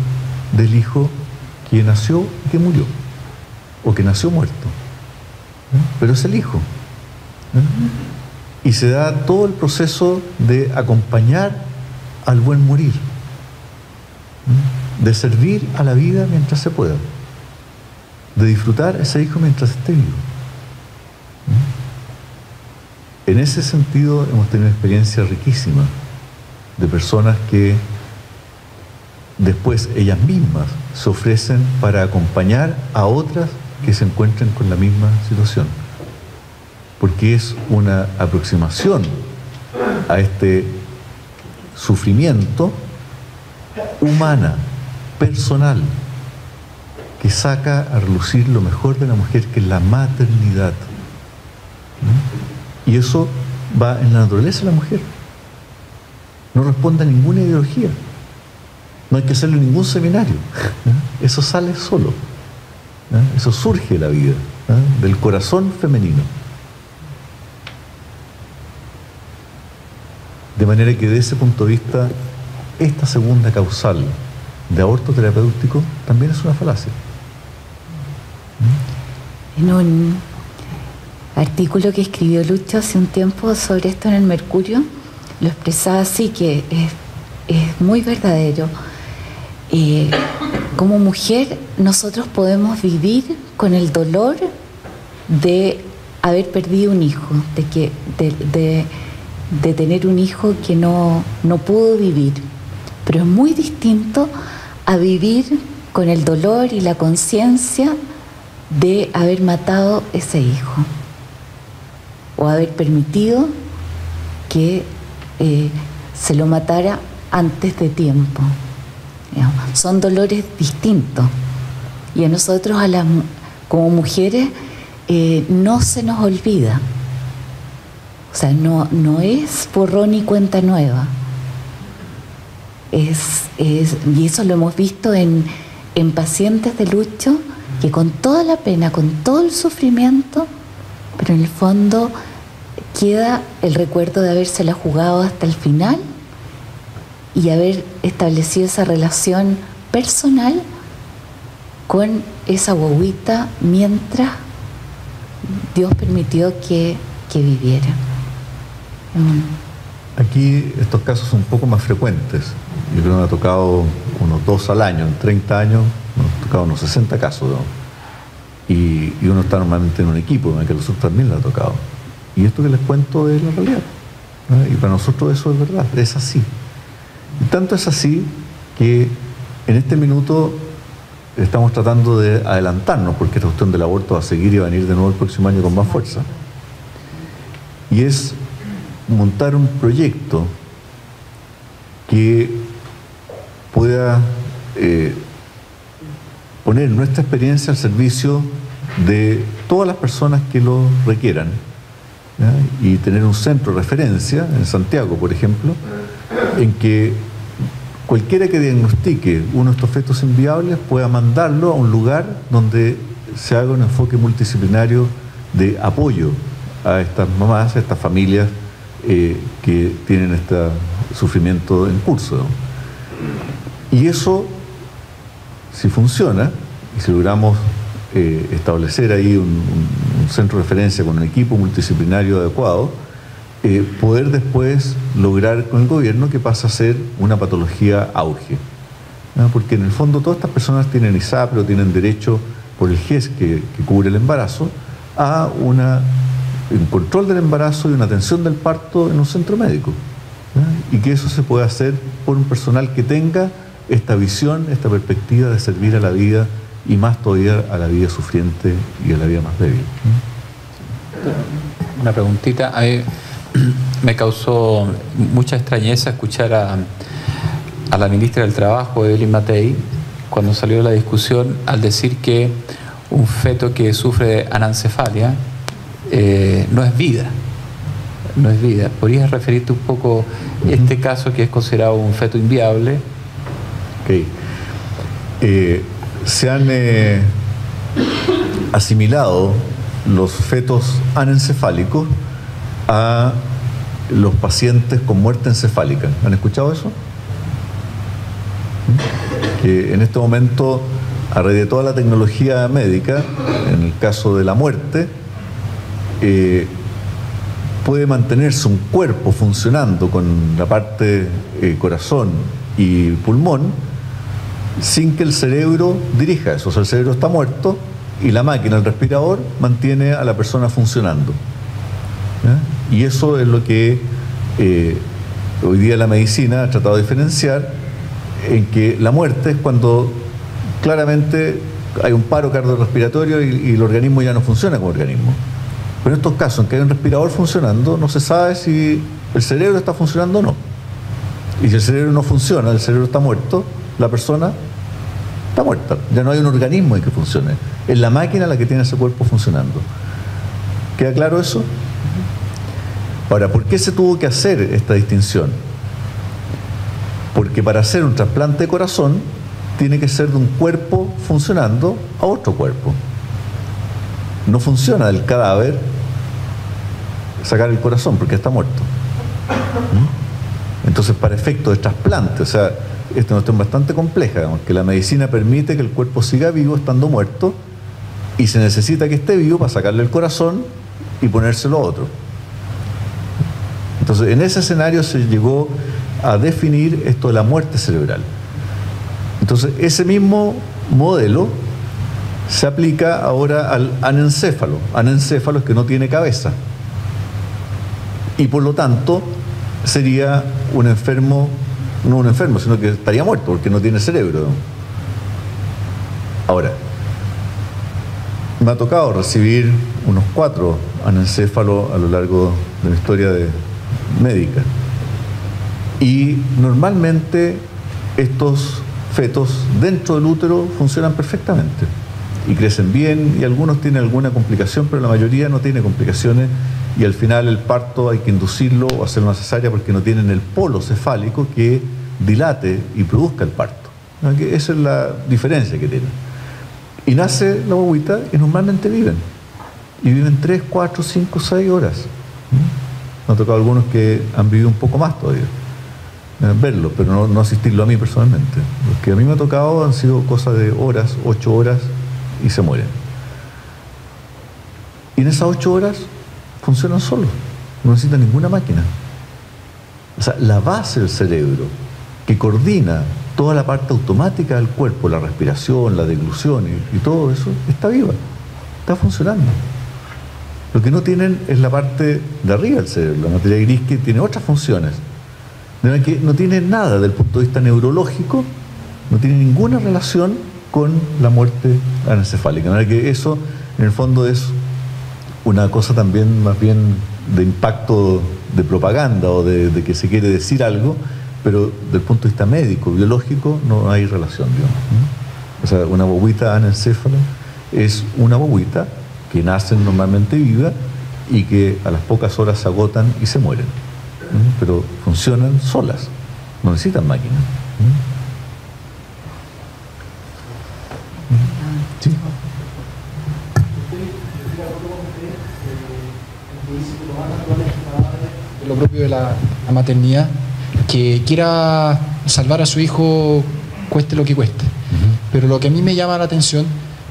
del hijo que nació y que murió, o que nació muerto. Pero es el hijo. Y se da todo el proceso de acompañar al buen morir, de servir a la vida mientras se pueda, de disfrutar a ese hijo mientras esté vivo. En ese sentido hemos tenido una experiencia riquísima de personas que después ellas mismas se ofrecen para acompañar a otras que se encuentren con la misma situación, porque es una aproximación a este sufrimiento humana, personal, que saca a relucir lo mejor de la mujer, que es la maternidad. Y eso va en la naturaleza de la mujer. No responde a ninguna ideología. No hay que hacerle ningún seminario. Eso sale solo. Eso surge de la vida, del corazón femenino. De manera que, de ese punto de vista, esta segunda causal de aborto terapéutico también es una falacia. En un artículo que escribió Lucho hace un tiempo sobre esto en el Mercurio, lo expresaba así, que es muy verdadero. Como mujer, nosotros podemos vivir con el dolor de haber perdido un hijo, de tener un hijo que no pudo vivir. Pero es muy distinto a vivir con el dolor y la conciencia de haber matado ese hijo, o haber permitido que se lo matara antes de tiempo. Son dolores distintos, y a nosotros, como mujeres, no se nos olvida. O sea, no es borrón y cuenta nueva. Y eso lo hemos visto en pacientes de Lucho, que con toda la pena, con todo el sufrimiento, pero en el fondo queda el recuerdo de habérsela jugado hasta el final y haber establecido esa relación personal con esa guaguita mientras Dios permitió que viviera. Aquí estos casos son un poco más frecuentes. Yo creo que me ha tocado unos 2 al año. En 30 años me han tocado unos 60 casos, ¿no? Y uno está normalmente en un equipo, en el que a nosotros también le ha tocado. Y esto que les cuento es la realidad, ¿no? Y para nosotros eso es verdad, es así. Y tanto es así que en este minuto estamos tratando de adelantarnos, porque esta cuestión del aborto va a seguir y va a venir de nuevo el próximo año con más fuerza. Y es montar un proyecto que pueda poner nuestra experiencia al servicio de todas las personas que lo requieran, ¿ya? Y tener un centro de referencia en Santiago, por ejemplo, en que cualquiera que diagnostique uno de estos fetos inviables pueda mandarlo a un lugar donde se haga un enfoque multidisciplinario de apoyo a estas mamás, a estas familias que tienen este sufrimiento en curso, ¿no? Y eso, si funciona, y si logramos establecer ahí un centro de referencia con un equipo multidisciplinario adecuado, poder después lograr con el gobierno que pasa a ser una patología auge, ¿no? Porque en el fondo todas estas personas tienen ISAPRE o tienen derecho por el GES que cubre el embarazo a un control del embarazo y una atención del parto en un centro médico, ¿no? Y que eso se pueda hacer por un personal que tenga esta visión, esta perspectiva de servir a la vida y más todavía a la vida sufriente y a la vida más débil. Una preguntita. A mí me causó mucha extrañeza escuchar a la ministra del Trabajo, Evelyn Matei, cuando salió la discusión, al decir que un feto que sufre de anencefalia no es vida. No es vida. ¿Podrías referirte un poco a este caso que es considerado un feto inviable? Okay. Se han asimilado los fetos anencefálicos a los pacientes con muerte encefálica. ¿Han escuchado eso? Que en este momento, a raíz de toda la tecnología médica, en el caso de la muerte, puede mantenerse un cuerpo funcionando con la parte corazón y pulmón sin que el cerebro dirija eso. O sea, el cerebro está muerto y la máquina, el respirador, mantiene a la persona funcionando, ¿ya? Y eso es lo que hoy día la medicina ha tratado de diferenciar, en que la muerte es cuando claramente hay un paro cardiorrespiratorio y el organismo ya no funciona como organismo. Pero en estos casos en que hay un respirador funcionando, no se sabe si el cerebro está funcionando o no. Y si el cerebro no funciona, el cerebro está muerto, la persona está muerta. Ya no hay un organismo en que funcione. Es la máquina la que tiene ese cuerpo funcionando. ¿Queda claro eso? Ahora, ¿por qué se tuvo que hacer esta distinción? Porque para hacer un trasplante de corazón tiene que ser de un cuerpo funcionando a otro cuerpo. No funciona del cadáver sacar el corazón porque está muerto. Entonces, para efectos de trasplante, o sea, esta es una cuestión bastante compleja, digamos, que la medicina permite que el cuerpo siga vivo estando muerto y se necesita que esté vivo para sacarle el corazón y ponérselo a otro. Entonces, en ese escenario se llegó a definir esto de la muerte cerebral. Entonces, ese mismo modelo se aplica ahora al anencéfalo. Anencéfalo es que no tiene cabeza. Y por lo tanto, sería un enfermo, no un enfermo, sino que estaría muerto porque no tiene cerebro. Ahora, me ha tocado recibir unos 4 anencéfalos a lo largo de la historia médica. Y normalmente estos fetos dentro del útero funcionan perfectamente y crecen bien, y algunos tienen alguna complicación, pero la mayoría no tiene complicaciones, y al final el parto hay que inducirlo o hacerlo una cesárea porque no tienen el polo cefálico que dilate y produzca el parto. ¿No? Que esa es la diferencia que tienen. Y nace la guaguita y normalmente viven. Y viven 3, 4, 5, 6 horas. Me ha tocado algunos que han vivido un poco más todavía. Verlo, pero no asistirlo a mí personalmente. Los que a mí me ha tocado han sido cosas de horas, 8 horas, y se mueren. Y en esas 8 horas funcionan solos, no necesitan ninguna máquina. O sea, la base del cerebro que coordina toda la parte automática del cuerpo, la respiración, la deglución y todo eso, está viva, está funcionando. Lo que no tienen es la parte de arriba del cerebro, la materia gris, que tiene otras funciones. De manera que no tiene nada desde el punto de vista neurológico, no tiene ninguna relación con la muerte anencefálica. De manera que eso, en el fondo, es una cosa también más bien de impacto de propaganda o de que se quiere decir algo, pero desde el punto de vista médico, biológico, no hay relación, digamos. O sea, una bobita anencéfala es una bobita que nacen normalmente viva y que a las pocas horas se agotan y se mueren. Pero funcionan solas, no necesitan máquinas. Sí. Lo propio de la maternidad, que quiera salvar a su hijo cueste lo que cueste. Pero lo que a mí me llama la atención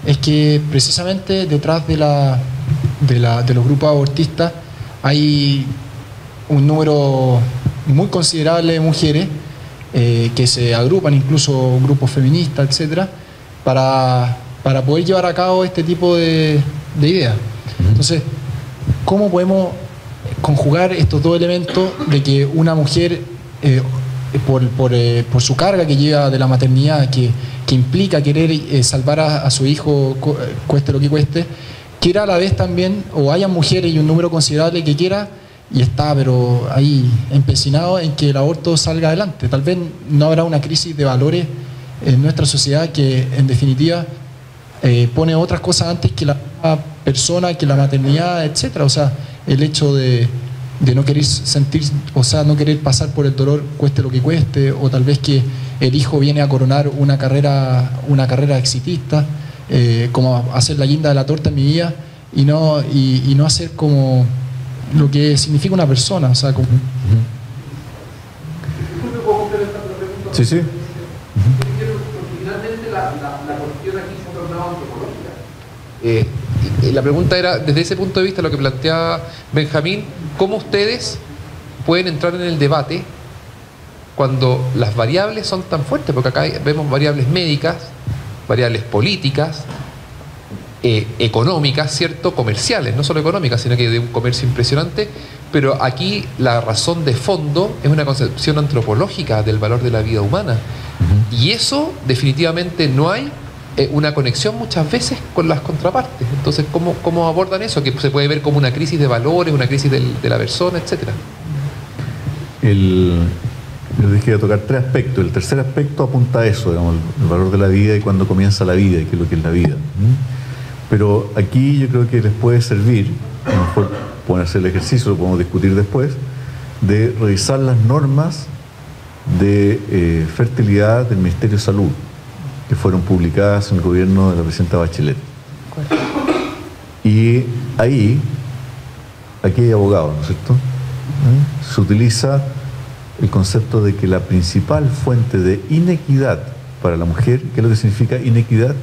es que precisamente detrás de los grupos abortistas hay un número muy considerable de mujeres que se agrupan, incluso grupos feministas, etcétera, para poder llevar a cabo este tipo de ideas. Entonces, ¿cómo podemos conjugar estos dos elementos de que una mujer, por su carga que lleva de la maternidad, que implica querer salvar a su hijo, cueste lo que cueste, quiera a la vez también, o haya mujeres y un número considerable que quiera, y está, pero ahí empecinado en que el aborto salga adelante? Tal vez no habrá una crisis de valores en nuestra sociedad que, en definitiva, pone otras cosas antes que la persona, que la maternidad, etcétera. O sea, el hecho de no querer sentir, o sea, no querer pasar por el dolor cueste lo que cueste, o tal vez que el hijo viene a coronar una carrera exitista, como hacer la guinda de la torta en mi vida, y no hacer como lo que significa una persona, o sea, como... Sí, sí. Finalmente la cuestión aquí se ha tornado antropológica. La pregunta era, desde ese punto de vista, lo que planteaba Benjamín, ¿cómo ustedes pueden entrar en el debate cuando las variables son tan fuertes? Porque acá vemos variables médicas, variables políticas, económicas, ¿cierto? Comerciales, no solo económicas, sino que de un comercio impresionante, pero aquí la razón de fondo es una concepción antropológica del valor de la vida humana. Y eso definitivamente no hay una conexión muchas veces con las contrapartes. Entonces, ¿cómo abordan eso? Que se puede ver como una crisis de valores, una crisis de la persona, etcétera. Yo dije tocar tres aspectos. El tercer aspecto apunta a eso, digamos, el valor de la vida y cuándo comienza la vida y qué es lo que es la vida. Pero aquí yo creo que les puede servir, a lo mejor pueden hacer el ejercicio, lo podemos discutir después, de revisar las normas de fertilidad del Ministerio de Salud, que fueron publicadas en el gobierno de la presidenta Bachelet. Y ahí, aquí hay abogados, ¿no es cierto? Se utiliza el concepto de que la principal fuente de inequidad para la mujer, ¿qué es lo que significa inequidad?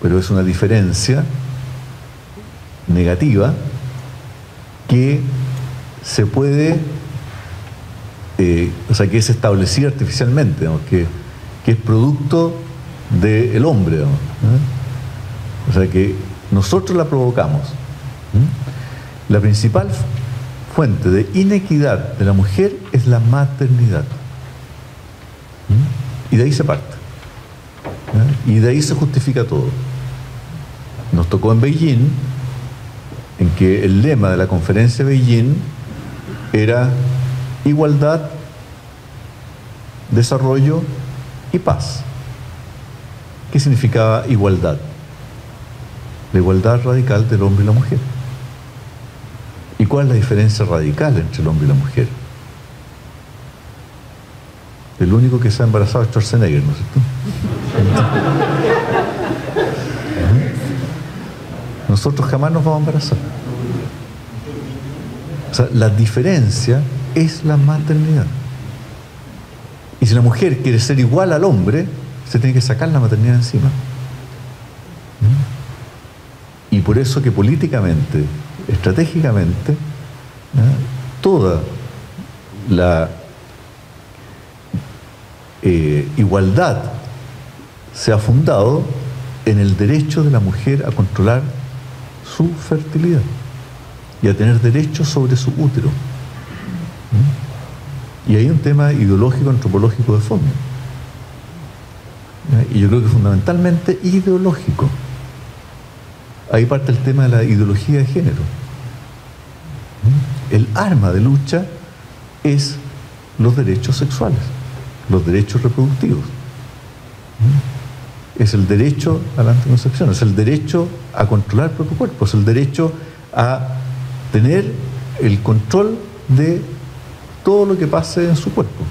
Pero es una diferencia negativa que se puede, o sea, que es establecida artificialmente, digamos, que es producto del hombre, digamos, o sea, que nosotros la provocamos. La principal fuente de inequidad de la mujer es la maternidad, y de ahí se parte, y de ahí se justifica todo. Nos tocó en Beijing, en que el lema de la conferencia de Beijing era igualdad, desarrollo y paz. ¿Qué significaba igualdad? La igualdad radical del hombre y la mujer. ¿Y cuál es la diferencia radical entre el hombre y la mujer? El único que se ha embarazado es Schwarzenegger, ¿no es cierto? Nosotros jamás nos vamos a embarazar. O sea, la diferencia es la maternidad. Y si la mujer quiere ser igual al hombre, se tiene que sacar la maternidad encima. Y por eso que políticamente, estratégicamente, toda la igualdad se ha fundado en el derecho de la mujer a controlar su fertilidad y a tener derecho sobre su útero. Y hay un tema ideológico, antropológico de fondo. Y yo creo que fundamentalmente ideológico. Ahí parte el tema de la ideología de género. El arma de lucha es los derechos sexuales, los derechos reproductivos. Es el derecho a la anticoncepción, es el derecho a controlar el propio cuerpo, es el derecho a tener el control de todo lo que pase en su cuerpo.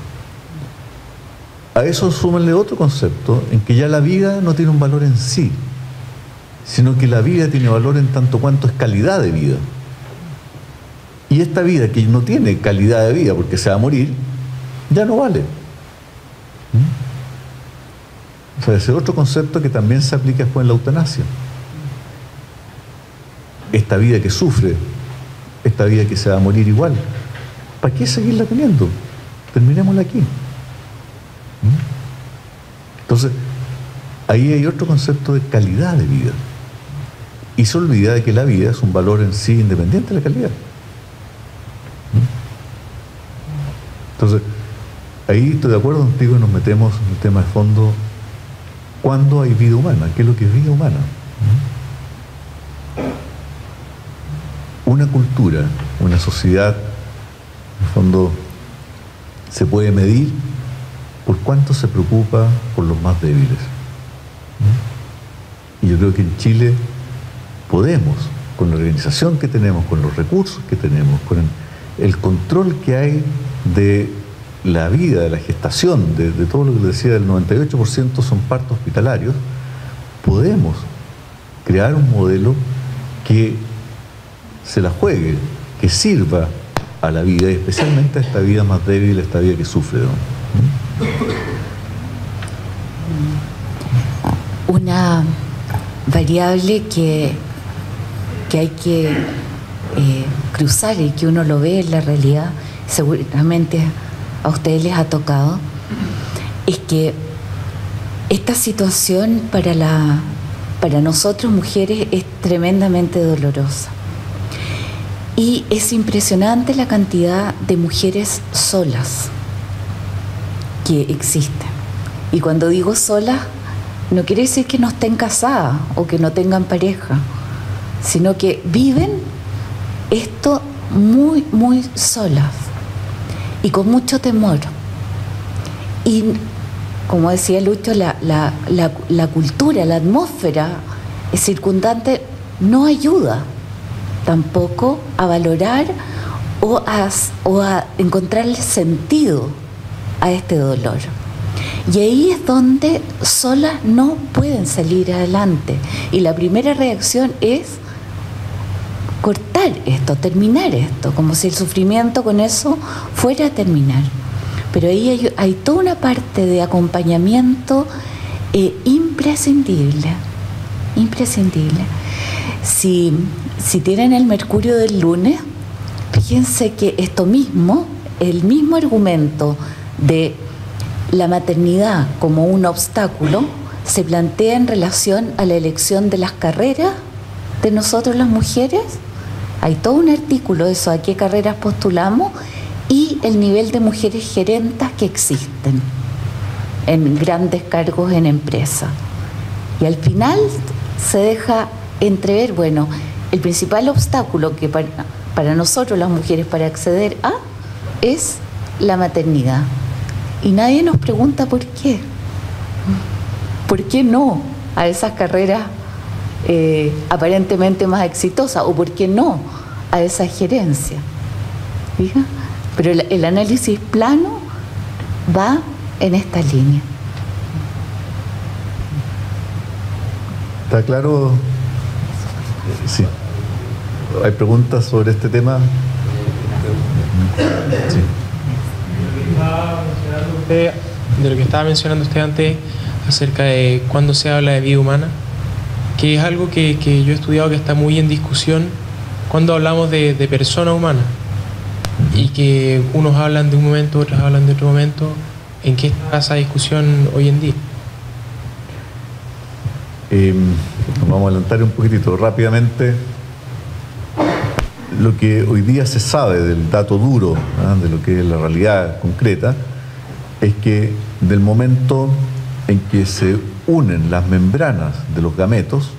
A eso súmenle otro concepto en que ya la vida no tiene un valor en sí, sino que la vida tiene valor en tanto cuanto es calidad de vida. Y esta vida que no tiene calidad de vida porque se va a morir, ya no vale. O sea, ese es otro concepto que también se aplica después en la eutanasia. Esta vida que sufre, esta vida que se va a morir igual, ¿para qué seguirla teniendo? Terminémosla aquí. Entonces, ahí hay otro concepto de calidad de vida. Y se olvida de que la vida es un valor en sí independiente de la calidad. Entonces, ahí estoy de acuerdo contigo y nos metemos en el tema de fondo. ¿Cuándo hay vida humana? ¿Qué es lo que es vida humana? Una cultura, una sociedad, en el fondo, se puede medir por cuánto se preocupa por los más débiles. Y yo creo que en Chile podemos, con la organización que tenemos, con los recursos que tenemos, con el control que hay de la vida, de la gestación, de todo lo que decía, del 98% son partos hospitalarios, podemos crear un modelo que se la juegue, que sirva a la vida, y especialmente a esta vida más débil, a esta vida que sufre, ¿no? Una variable que hay que cruzar y que uno lo ve en la realidad, seguramente a ustedes les ha tocado, es que esta situación para nosotros mujeres es tremendamente dolorosa. Y es impresionante la cantidad de mujeres solas que existen. Y cuando digo solas, no quiere decir que no estén casadas o que no tengan pareja, sino que viven esto muy, muy solas y con mucho temor. Y como decía Lucho, la cultura, la atmósfera circundante no ayuda tampoco a valorar o a encontrarle sentido a este dolor. Y ahí es donde solas no pueden salir adelante. Y la primera reacción es cortar esto, terminar esto, como si el sufrimiento con eso fuera a terminar. Pero ahí hay toda una parte de acompañamiento imprescindible, imprescindible. Si tienen el Mercurio del lunes, fíjense que esto mismo, el mismo argumento de la maternidad como un obstáculo, se plantea en relación a la elección de las carreras de nosotros las mujeres. Hay todo un artículo de eso, a qué carreras postulamos y el nivel de mujeres gerentas que existen en grandes cargos en empresas. Y al final se deja entrever, bueno, el principal obstáculo que para nosotros las mujeres para acceder a es la maternidad. Y nadie nos pregunta por qué. ¿Por qué no a esas carreras aparentemente más exitosas? ¿O por qué no a esa gerencia? ¿Fija? Pero el análisis plano va en esta línea. ¿Está claro? Sí. ¿Hay preguntas sobre este tema? Sí. De lo que estaba mencionando usted antes acerca de cuando se habla de vida humana, que es algo que yo he estudiado que está muy en discusión cuando hablamos de persona humana, y que unos hablan de un momento, otros hablan de otro momento. ¿En qué está esa discusión hoy en día? Nos vamos a adelantar un poquitito rápidamente. Lo que hoy día se sabe del dato duro, ¿eh?, de lo que es la realidad concreta, es que del momento en que se unen las membranas de los gametos,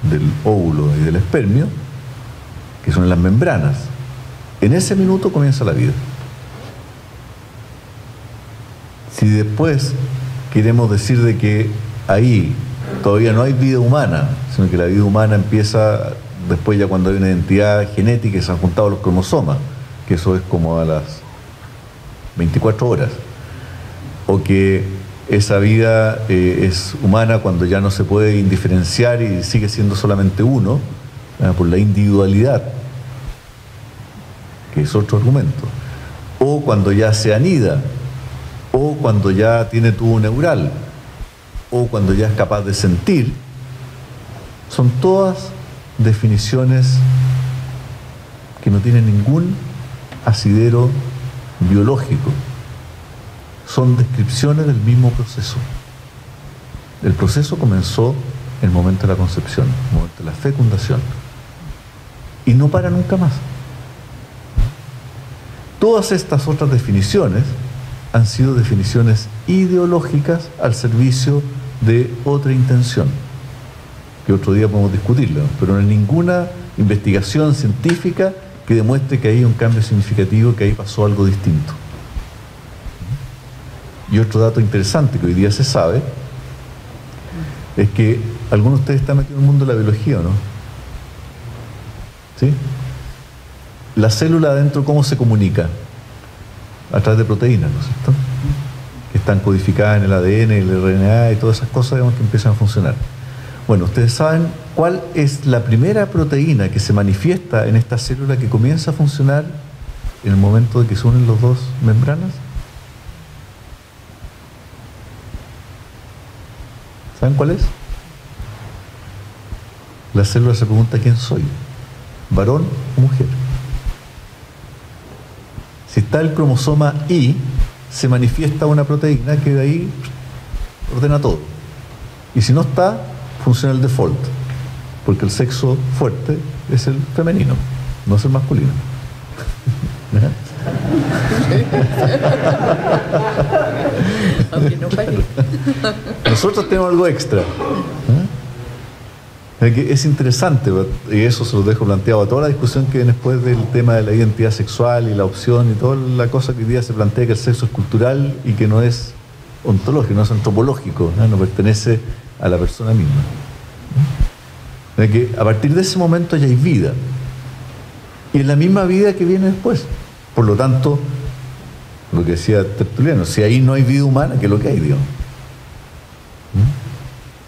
del óvulo y del espermio, que son las membranas, en ese minuto comienza la vida. Si después queremos decir de que ahí todavía no hay vida humana, sino que la vida humana empieza después ya cuando hay una identidad genética y se han juntado los cromosomas, que eso es como a las 24 horas, o que esa vida es humana cuando ya no se puede indiferenciar y sigue siendo solamente uno, por la individualidad, que es otro argumento, o cuando ya se anida, o cuando ya tiene tubo neural, o cuando ya es capaz de sentir. Son todas definiciones que no tienen ningún asidero biológico. Son descripciones del mismo proceso. El proceso comenzó en el momento de la concepción, en el momento de la fecundación, y no para nunca más. Todas estas otras definiciones han sido definiciones ideológicas al servicio de otra intención, que otro día podemos discutirla, pero no hay ninguna investigación científica que demuestre que hay un cambio significativo, que ahí pasó algo distinto. Y otro dato interesante que hoy día se sabe es que algunos de ustedes están metidos en el mundo de la biología, ¿o no? ¿Sí? La célula adentro, ¿cómo se comunica? A través de proteínas, ¿no es cierto? Que están codificadas en el ADN, el RNA y todas esas cosas, digamos, que empiezan a funcionar. Bueno, ¿ustedes saben cuál es la primera proteína que se manifiesta en esta célula que comienza a funcionar en el momento de que se unen los dos membranas? ¿Saben cuál es? La célula se pregunta quién soy, varón o mujer. Si está el cromosoma Y, se manifiesta una proteína que de ahí ordena todo. Y si no está, funciona el default, porque el sexo fuerte es el femenino, no es el masculino. Nosotros tenemos algo extra. Es interesante, y eso se lo dejo planteado a toda la discusión que viene después del tema de la identidad sexual y la opción y toda la cosa que hoy día se plantea, que el sexo es cultural y que no es ontológico, no es antropológico, no pertenece a la persona misma. Que a partir de ese momento ya hay vida, y es la misma vida que viene después. Por lo tanto, lo que decía Tertuliano, si ahí no hay vida humana, ¿qué es lo que hay, Dios?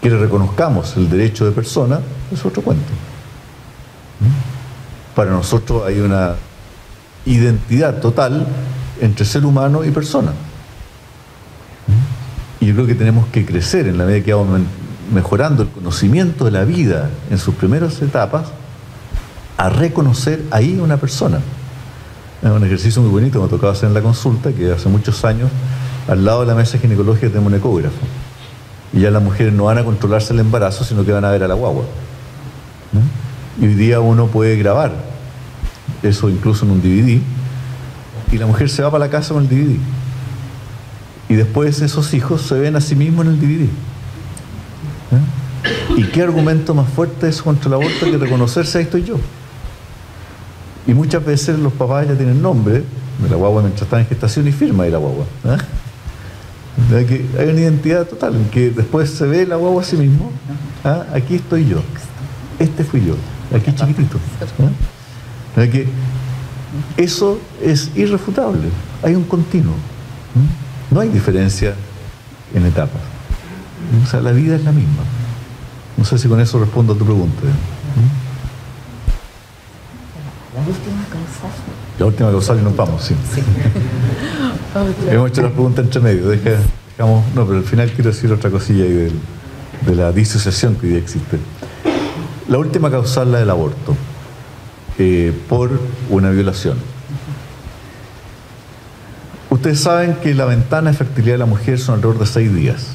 Que le reconozcamos el derecho de persona es otro cuento. Para nosotros hay una identidad total entre ser humano y persona. Y yo creo que tenemos que crecer en la medida que vamos mejorando el conocimiento de la vida en sus primeras etapas, a reconocer ahí una persona. Es un ejercicio muy bonito que me tocaba hacer en la consulta, que hace muchos años, al lado de la mesa ginecológica tenemos un ecógrafo. Y ya las mujeres no van a controlarse el embarazo, sino que van a ver a la guagua. Y hoy día uno puede grabar eso incluso en un DVD, y la mujer se va para la casa con el DVD. Y después esos hijos se ven a sí mismos en el DVD. ¿Y qué argumento más fuerte es contra el aborto que reconocerse ahí estoy yo? Y muchas veces los papás ya tienen nombre de la guagua mientras están en gestación y firma ahí la guagua. Que hay una identidad total en que después se ve la guagua a sí mismo. Aquí estoy yo, este fui yo, aquí chiquitito. Que eso es irrefutable, hay un continuo, no hay diferencia en etapas. O sea, la vida es la misma. No sé si con eso respondo a tu pregunta. La última causal y nos vamos, sí. Hemos hecho las preguntas entre medio. Dejamos, no, pero al final quiero decir otra cosilla ahí de la disociación que hoy día existe. La última causal, la del aborto, por una violación. Ustedes saben que la ventana de fertilidad de la mujer son alrededor de 6 días.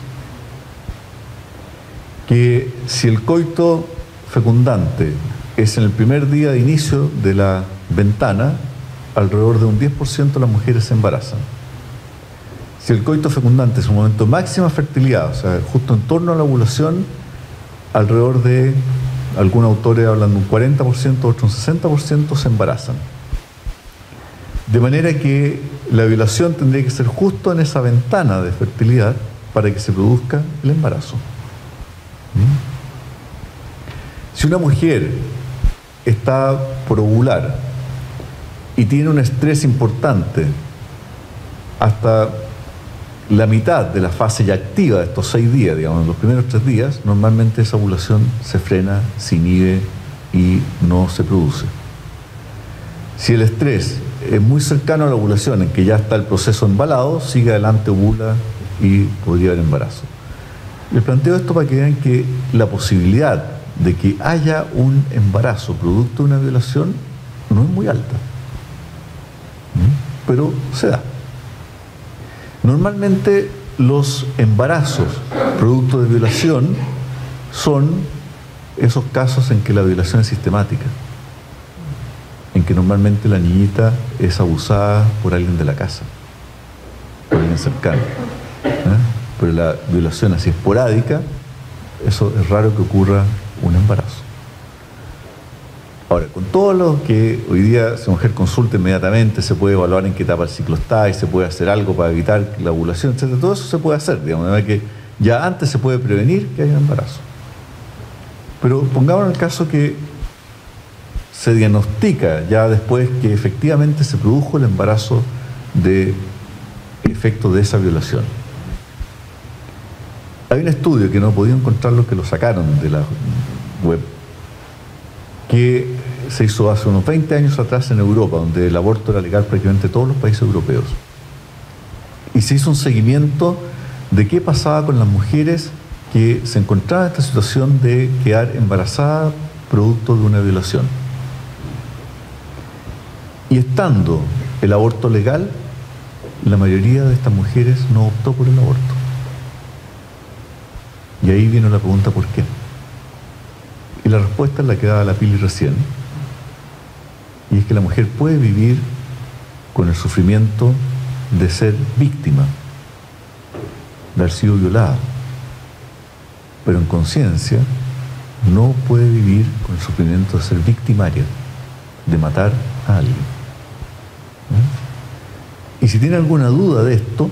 Que si el coito fecundante es en el primer día de inicio de la ventana, alrededor de un 10% de las mujeres se embarazan. Si el coito fecundante es un momento de máxima fertilidad, o sea, justo en torno a la ovulación, alrededor de, algunos autores hablan de un 40%, otros un 60% se embarazan. De manera que la violación tendría que ser justo en esa ventana de fertilidad para que se produzca el embarazo. Si una mujer está por ovular y tiene un estrés importante hasta la mitad de la fase ya activa de estos 6 días, digamos, los primeros 3 días, normalmente esa ovulación se frena, se inhibe y no se produce. Si el estrés es muy cercano a la ovulación, en que ya está el proceso embalado, sigue adelante, ovula y podría haber embarazo. Les planteo esto para que vean que la posibilidad de que haya un embarazo producto de una violación no es muy alta, pero se da. Normalmente los embarazos producto de violación son esos casos en que la violación es sistemática, en que normalmente la niñita es abusada por alguien de la casa, por alguien cercano. Pero la violación así esporádica, eso es raro que ocurra un embarazo. Ahora, con todo lo que hoy día, si una mujer consulta inmediatamente, se puede evaluar en qué etapa el ciclo está y se puede hacer algo para evitar la ovulación, etc. Todo eso se puede hacer, digamos, de manera que ya antes se puede prevenir que haya embarazo. Pero pongamos el caso que se diagnostica ya después que efectivamente se produjo el embarazo de efecto de esa violación. Hay un estudio que no he podido encontrar, los que lo sacaron de la web, que se hizo hace unos 20 años atrás en Europa, donde el aborto era legal prácticamente en todos los países europeos. Y se hizo un seguimiento de qué pasaba con las mujeres que se encontraban en esta situación de quedar embarazadas producto de una violación. Y estando el aborto legal, la mayoría de estas mujeres no optó por el aborto. Y ahí vino la pregunta ¿por qué? Y la respuesta es la que daba la Pili recién. Y es que la mujer puede vivir con el sufrimiento de ser víctima, de haber sido violada, pero en conciencia no puede vivir con el sufrimiento de ser victimaria, de matar a alguien. Y si tiene alguna duda de esto,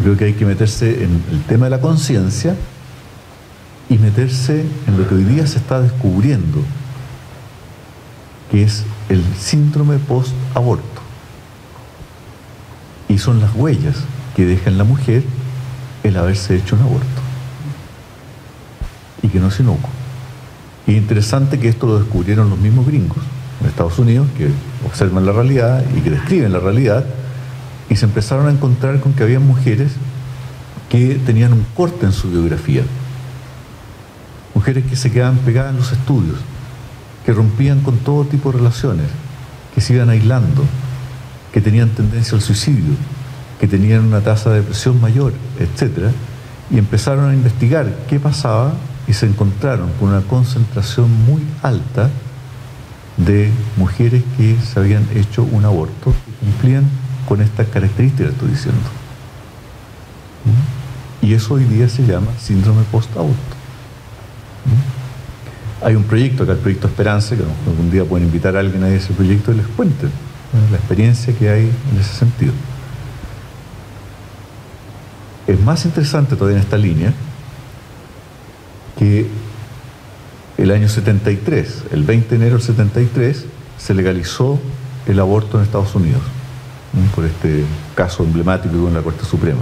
creo que hay que meterse en el tema de la conciencia y meterse en lo que hoy día se está descubriendo, que es el síndrome post-aborto. Y son las huellas que deja en la mujer el haberse hecho un aborto. Y que no es inocuo. Y es interesante que esto lo descubrieron los mismos gringos en Estados Unidos, que observan la realidad y que describen la realidad, y se empezaron a encontrar con que había mujeres que tenían un corte en su biografía. Mujeres que se quedaban pegadas en los estudios, que rompían con todo tipo de relaciones, que se iban aislando, que tenían tendencia al suicidio, que tenían una tasa de depresión mayor, etc. Y empezaron a investigar qué pasaba y se encontraron con una concentración muy alta de mujeres que se habían hecho un aborto y cumplían con estas características que estoy diciendo. Y eso hoy día se llama síndrome post-aborto. Hay un proyecto, acá el proyecto Esperanza, que algún día pueden invitar a alguien a ese proyecto y les cuente la experiencia que hay en ese sentido. Es más interesante todavía en esta línea que el año 73, el 20 de enero del 73, se legalizó el aborto en Estados Unidos, por este caso emblemático en la Corte Suprema.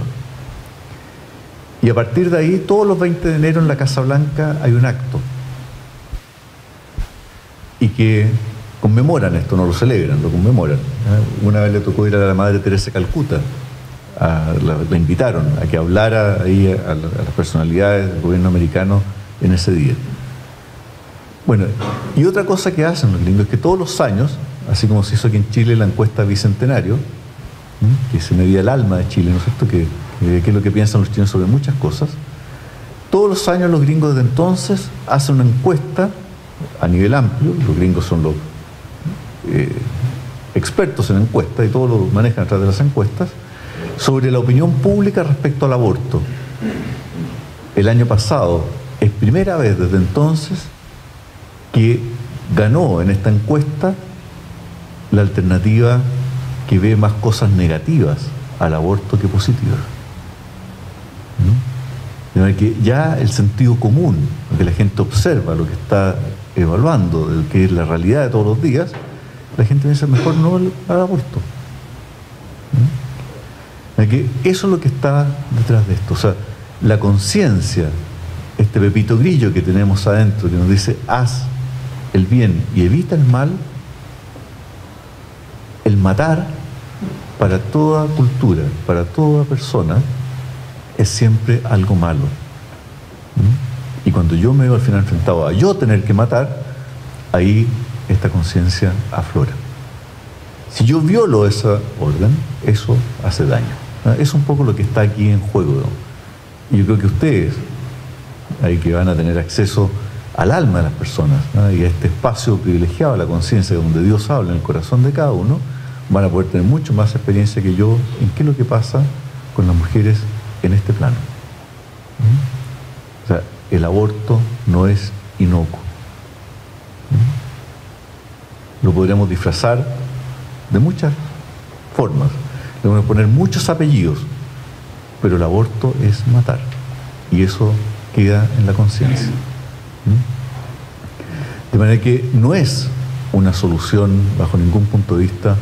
Y a partir de ahí, todos los 20 de enero en la Casa Blanca hay un acto y que conmemoran esto, no lo celebran, lo conmemoran. Una vez le tocó ir a la Madre Teresa de Calcuta, la invitaron a que hablara ahí a las personalidades del gobierno americano en ese día. Bueno, y otra cosa que hacen los gringos es que todos los años, así como se hizo aquí en Chile la encuesta Bicentenario, que se medía el alma de Chile, ¿no es cierto?, que es lo que piensan los chilenos sobre muchas cosas, todos los años los gringos desde entonces hacen una encuesta a nivel amplio. Los gringos son los expertos en encuestas y todo lo manejan a través de las encuestas, sobre la opinión pública respecto al aborto. El año pasado es primera vez desde entonces que ganó en esta encuesta la alternativa que ve más cosas negativas al aborto que positivas. De manera que ya el sentido común, lo que la gente observa, lo que está evaluando, lo que es la realidad de todos los días, la gente piensa mejor no al aborto. De que eso es lo que está detrás de esto. O sea, la conciencia, este pepito grillo que tenemos adentro, que nos dice haz el bien y evita el mal, el matar para toda cultura, para toda persona, es siempre algo malo. Y cuando yo me veo al final enfrentado a yo tener que matar, ahí esta conciencia aflora. Si yo violo esa orden, eso hace daño. Es un poco lo que está aquí en juego. Y yo creo que ustedes, ahí que van a tener acceso al alma de las personas, y a este espacio privilegiado de la conciencia donde Dios habla en el corazón de cada uno, van a poder tener mucho más experiencia que yo en qué es lo que pasa con las mujeres en este plano. O sea, el aborto no es inocuo. Lo podríamos disfrazar de muchas formas, le podemos poner muchos apellidos, pero el aborto es matar, y eso queda en la conciencia. De manera que no es una solución bajo ningún punto de vista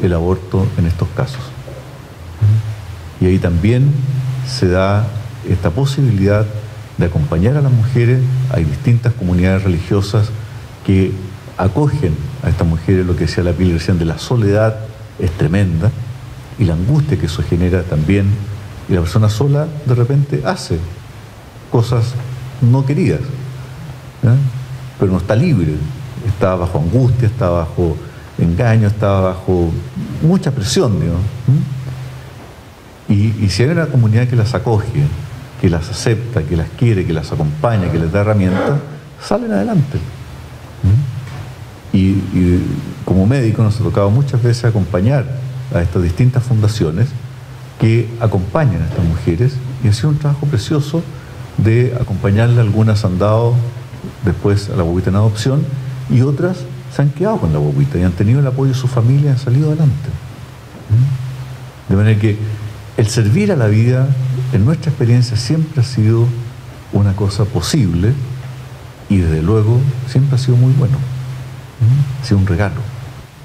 el aborto en estos casos. Y ahí también se da esta posibilidad de acompañar a las mujeres. Hay distintas comunidades religiosas que acogen a estas mujeres. Lo que decía la Pili recién de la soledad es tremenda, y la angustia que eso genera también, y la persona sola de repente hace cosas no queridas, pero no está libre, está bajo angustia, está bajo engaño, está bajo mucha presión, digamos. Y si hay una comunidad que las acoge, que las acepta, que las quiere, que las acompaña, que les da herramientas, salen adelante. Y como médico nos ha tocado muchas veces acompañar a estas distintas fundaciones que acompañan a estas mujeres, y ha sido un trabajo precioso de acompañarle. Algunas han dado después a la guaguita en adopción, y otras se han quedado con la guaguita y han tenido el apoyo de su familia y han salido adelante. De manera que el servir a la vida, en nuestra experiencia, siempre ha sido una cosa posible, y desde luego siempre ha sido muy bueno. Ha sido un regalo.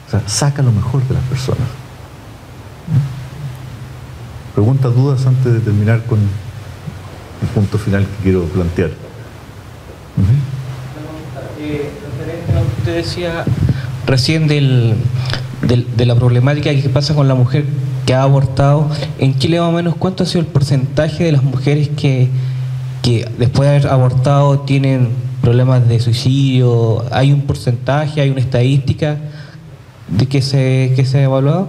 O sea, saca lo mejor de las personas. ¿Preguntas, dudas antes de terminar con el punto final que quiero plantear? Referente a lo que usted decía recién de la problemática que pasa con la mujer que ha abortado, en Chile más o menos, ¿cuánto ha sido el porcentaje de las mujeres que después de haber abortado tienen problemas de suicidio? ¿Hay un porcentaje, hay una estadística de que se ha evaluado?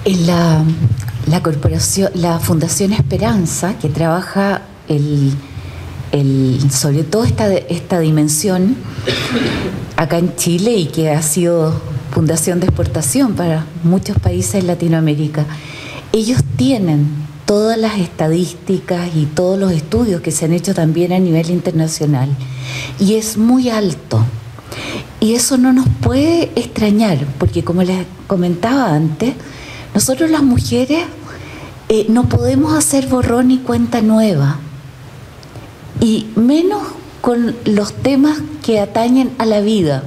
En la corporación, la Fundación Esperanza, que trabaja sobre todo esta dimensión acá en Chile, y que ha sido fundación de exportación para muchos países de Latinoamérica, ellos tienen todas las estadísticas y todos los estudios que se han hecho también a nivel internacional, y es muy alto. Y eso no nos puede extrañar, porque como les comentaba antes, nosotros las mujeres no podemos hacer borrón y cuenta nueva, y menos con los temas que atañen a la vida.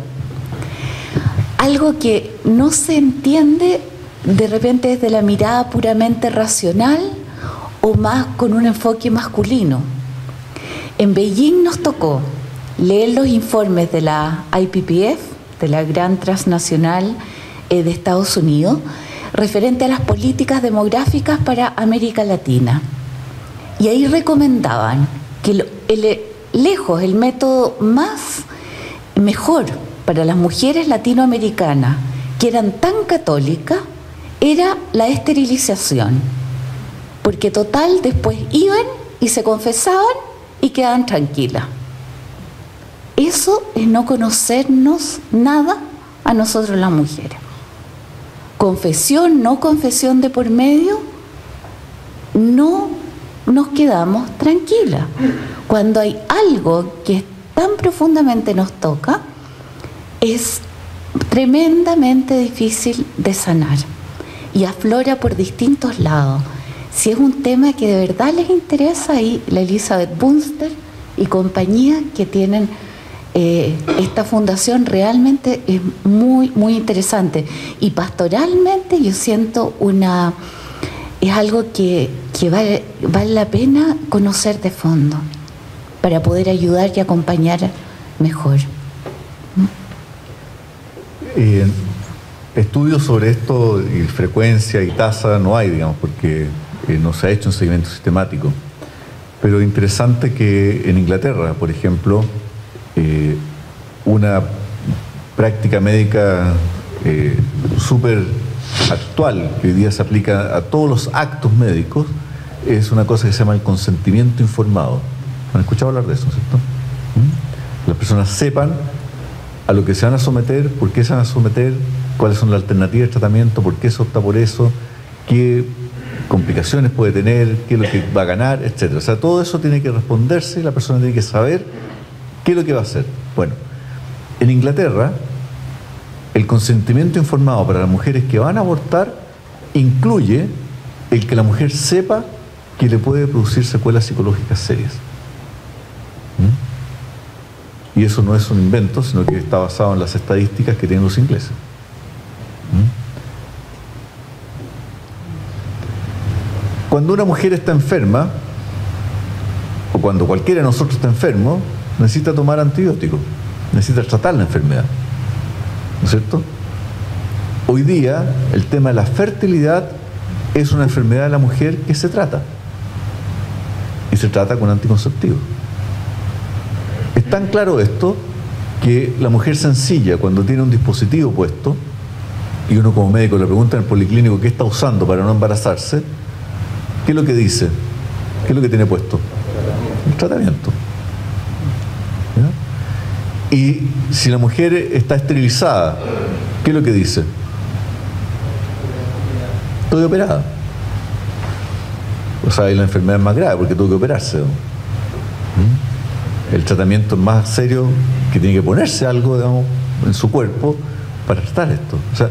Algo que no se entiende de repente desde la mirada puramente racional o más con un enfoque masculino. En Beijing nos tocó leer los informes de la IPPF, de la gran transnacional de Estados Unidos, referente a las políticas demográficas para América Latina. Y ahí recomendaban que lejos el método mejor para las mujeres latinoamericanas que eran tan católicas era la esterilización, porque total después iban y se confesaban y quedaban tranquilas. Eso es no conocernos nada a nosotros las mujeres. Confesión, no confesión de por medio, no nos quedamos tranquilas. Cuando hay algo que tan profundamente nos toca, es tremendamente difícil de sanar y aflora por distintos lados. Si es un tema que de verdad les interesa, ahí la Elizabeth Bunster y compañía que tienen esta fundación realmente es muy, muy interesante. Y pastoralmente yo siento es algo que vale la pena conocer de fondo para poder ayudar y acompañar mejor. Estudios sobre esto y frecuencia y tasa no hay, digamos, porque no se ha hecho un seguimiento sistemático. Pero interesante que en Inglaterra, por ejemplo, una práctica médica súper actual, que hoy día se aplica a todos los actos médicos, es una cosa que se llama el consentimiento informado. ¿Han escuchado hablar de eso, cierto? Las personas sepan a lo que se van a someter, por qué se van a someter, cuáles son las alternativas de tratamiento, por qué se opta por eso, qué complicaciones puede tener, qué es lo que va a ganar, etc. O sea, todo eso tiene que responderse y la persona tiene que saber qué es lo que va a hacer. Bueno, en Inglaterra, el consentimiento informado para las mujeres que van a abortar incluye el que la mujer sepa que le puede producir secuelas psicológicas serias. Y eso no es un invento, sino que está basado en las estadísticas que tienen los ingleses. Cuando una mujer está enferma, o cuando cualquiera de nosotros está enfermo, necesita tomar antibióticos, necesita tratar la enfermedad. ¿No es cierto? Hoy día, el tema de la fertilidad es una enfermedad de la mujer que se trata. Y se trata con anticonceptivos. Es tan claro esto que la mujer sencilla, cuando tiene un dispositivo puesto, y uno como médico le pregunta en el policlínico qué está usando para no embarazarse, ¿qué es lo que dice? ¿Qué es lo que tiene puesto? El tratamiento. ¿Ya? Y si la mujer está esterilizada, ¿qué es lo que dice? Estoy operada. O sea, y la enfermedad es más grave porque tuvo que operarse. El tratamiento es más serio, que tiene que ponerse algo, digamos, en su cuerpo para tratar esto. O sea,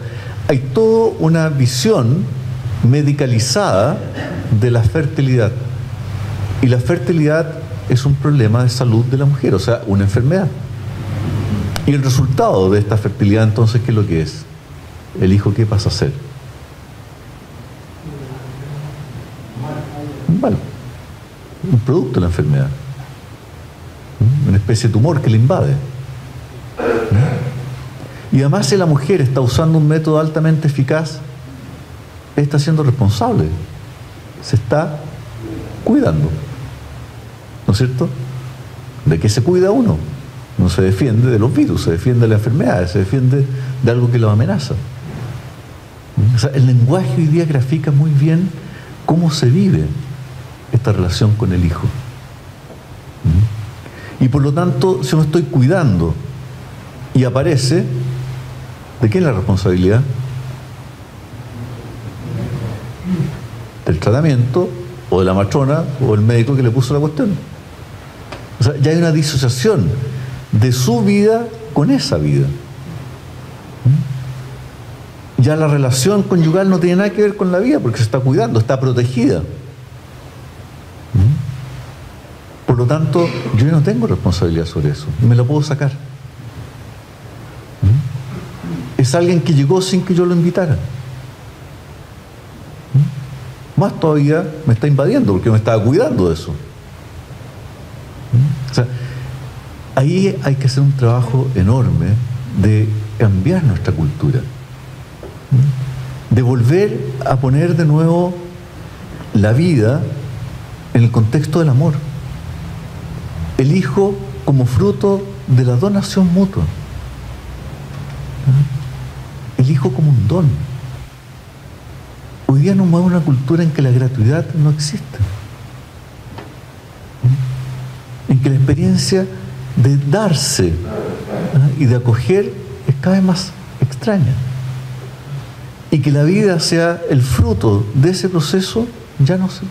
hay toda una visión medicalizada de la fertilidad. Y la fertilidad es un problema de salud de la mujer, o sea, una enfermedad. Y el resultado de esta fertilidad, entonces, ¿qué es lo que es? El hijo, ¿qué pasa a ser? Mal. Un producto de la enfermedad. Una especie de tumor que le invade. Y además, si la mujer está usando un método altamente eficaz, está siendo responsable, se está cuidando, ¿no es cierto? ¿De qué se cuida uno? No se defiende de los virus, se defiende de la enfermedad, se defiende de algo que lo amenaza. O sea, el lenguaje hoy día grafica muy bien cómo se vive esta relación con el hijo. Y por lo tanto, si yo me estoy cuidando y aparece, ¿de quién es la responsabilidad? Del tratamiento, o de la matrona, o del médico que le puso la cuestión. O sea, ya hay una disociación de su vida con esa vida. Ya la relación conyugal no tiene nada que ver con la vida, porque se está cuidando, está protegida. Por lo tanto, yo no tengo responsabilidad sobre eso, me lo puedo sacar. Es alguien que llegó sin que yo lo invitara. Más todavía me está invadiendo porque me estaba cuidando de eso. O sea, ahí hay que hacer un trabajo enorme de cambiar nuestra cultura, de volver a poner de nuevo la vida en el contexto del amor. El hijo como fruto de la donación mutua. El hijo como un don. Hoy día nos mueve una cultura en que la gratuidad no existe. En que la experiencia de darse y de acoger es cada vez más extraña. Y que la vida sea el fruto de ese proceso ya no se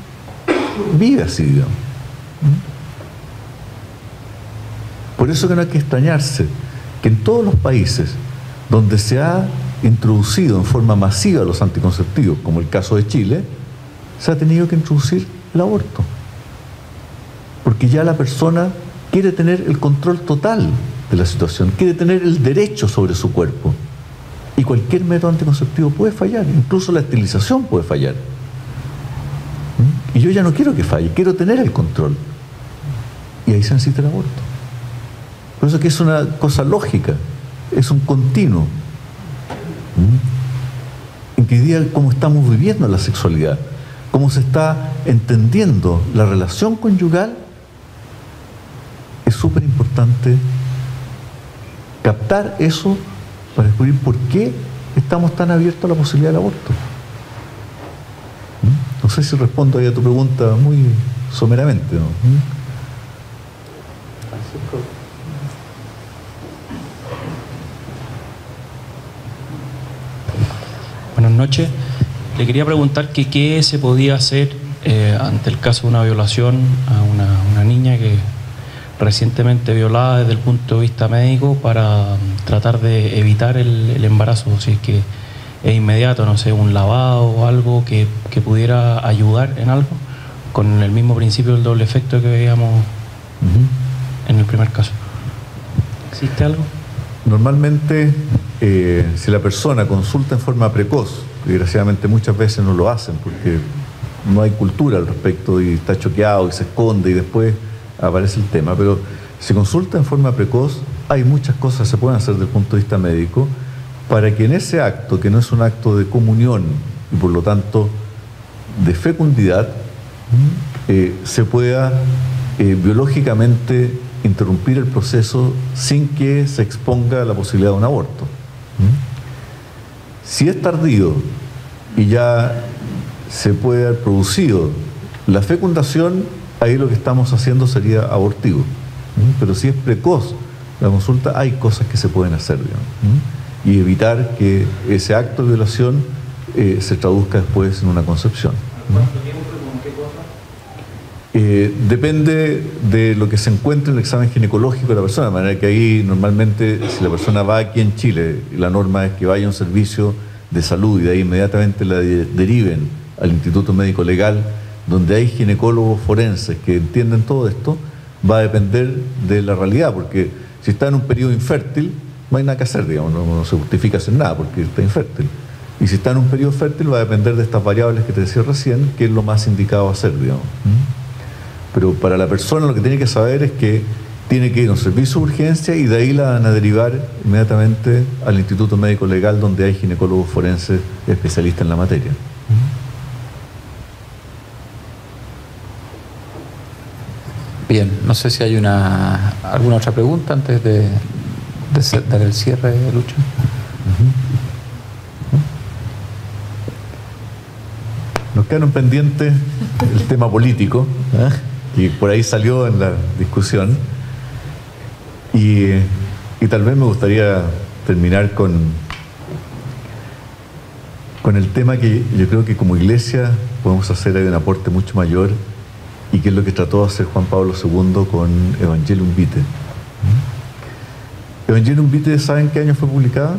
vive así, digamos. Por eso que no hay que extrañarse que en todos los países donde se ha introducido en forma masiva los anticonceptivos, como el caso de Chile, se ha tenido que introducir el aborto. Porque ya la persona quiere tener el control total de la situación, quiere tener el derecho sobre su cuerpo. Y cualquier método anticonceptivo puede fallar, incluso la esterilización puede fallar. Y yo ya no quiero que falle, quiero tener el control. Y ahí se necesita el aborto. Por eso que es una cosa lógica, es un continuo. En que hoy día, cómo estamos viviendo la sexualidad, cómo se está entendiendo la relación conyugal, es súper importante captar eso para descubrir por qué estamos tan abiertos a la posibilidad del aborto. No sé si respondo ahí a tu pregunta muy someramente, ¿no? Buenas noches. Le quería preguntar que qué se podía hacer ante el caso de una violación a una niña que recientemente violada desde el punto de vista médico para tratar de evitar el embarazo, si es que es inmediato, no sé, un lavado o algo que pudiera ayudar en algo, con el mismo principio del doble efecto que veíamos en el primer caso. ¿Existe algo? Normalmente, si la persona consulta en forma precoz, y desgraciadamente muchas veces no lo hacen porque no hay cultura al respecto y está choqueado y se esconde y después aparece el tema, pero si consulta en forma precoz, hay muchas cosas que se pueden hacer desde el punto de vista médico para que en ese acto, que no es un acto de comunión y por lo tanto de fecundidad, se pueda biológicamente interrumpir el proceso sin que se exponga la posibilidad de un aborto. Si es tardío y ya se puede haber producido la fecundación, ahí lo que estamos haciendo sería abortivo. Pero si es precoz la consulta, hay cosas que se pueden hacer, digamos, y evitar que ese acto de violación se traduzca después en una concepción. ¿Cuánto tiempo y con qué cosa? Depende de lo que se encuentre en el examen ginecológico de la persona, de manera que ahí normalmente, si la persona va aquí en Chile, la norma es que vaya a un servicio de salud y de ahí inmediatamente la deriven al Instituto Médico Legal, donde hay ginecólogos forenses que entienden todo esto. Va a depender de la realidad, porque si está en un periodo infértil, no hay nada que hacer, digamos, no se justifica hacer nada porque está infértil. Y si está en un periodo fértil, va a depender de estas variables que te decía recién, que es lo más indicado a hacer, digamos. Pero para la persona lo que tiene que saber es que tiene que ir a un servicio de urgencia y de ahí la van a derivar inmediatamente al Instituto Médico Legal, donde hay ginecólogos forenses especialistas en la materia. Bien, no sé si hay alguna otra pregunta antes de dar el cierre, Lucho. Nos quedaron pendientes el tema político, y por ahí salió en la discusión, y tal vez me gustaría terminar con el tema que yo creo que como iglesia podemos hacer ahí un aporte mucho mayor, y que es lo que trató de hacer Juan Pablo II con Evangelium Vitae. Evangelium Vitae, ¿saben qué año fue publicada?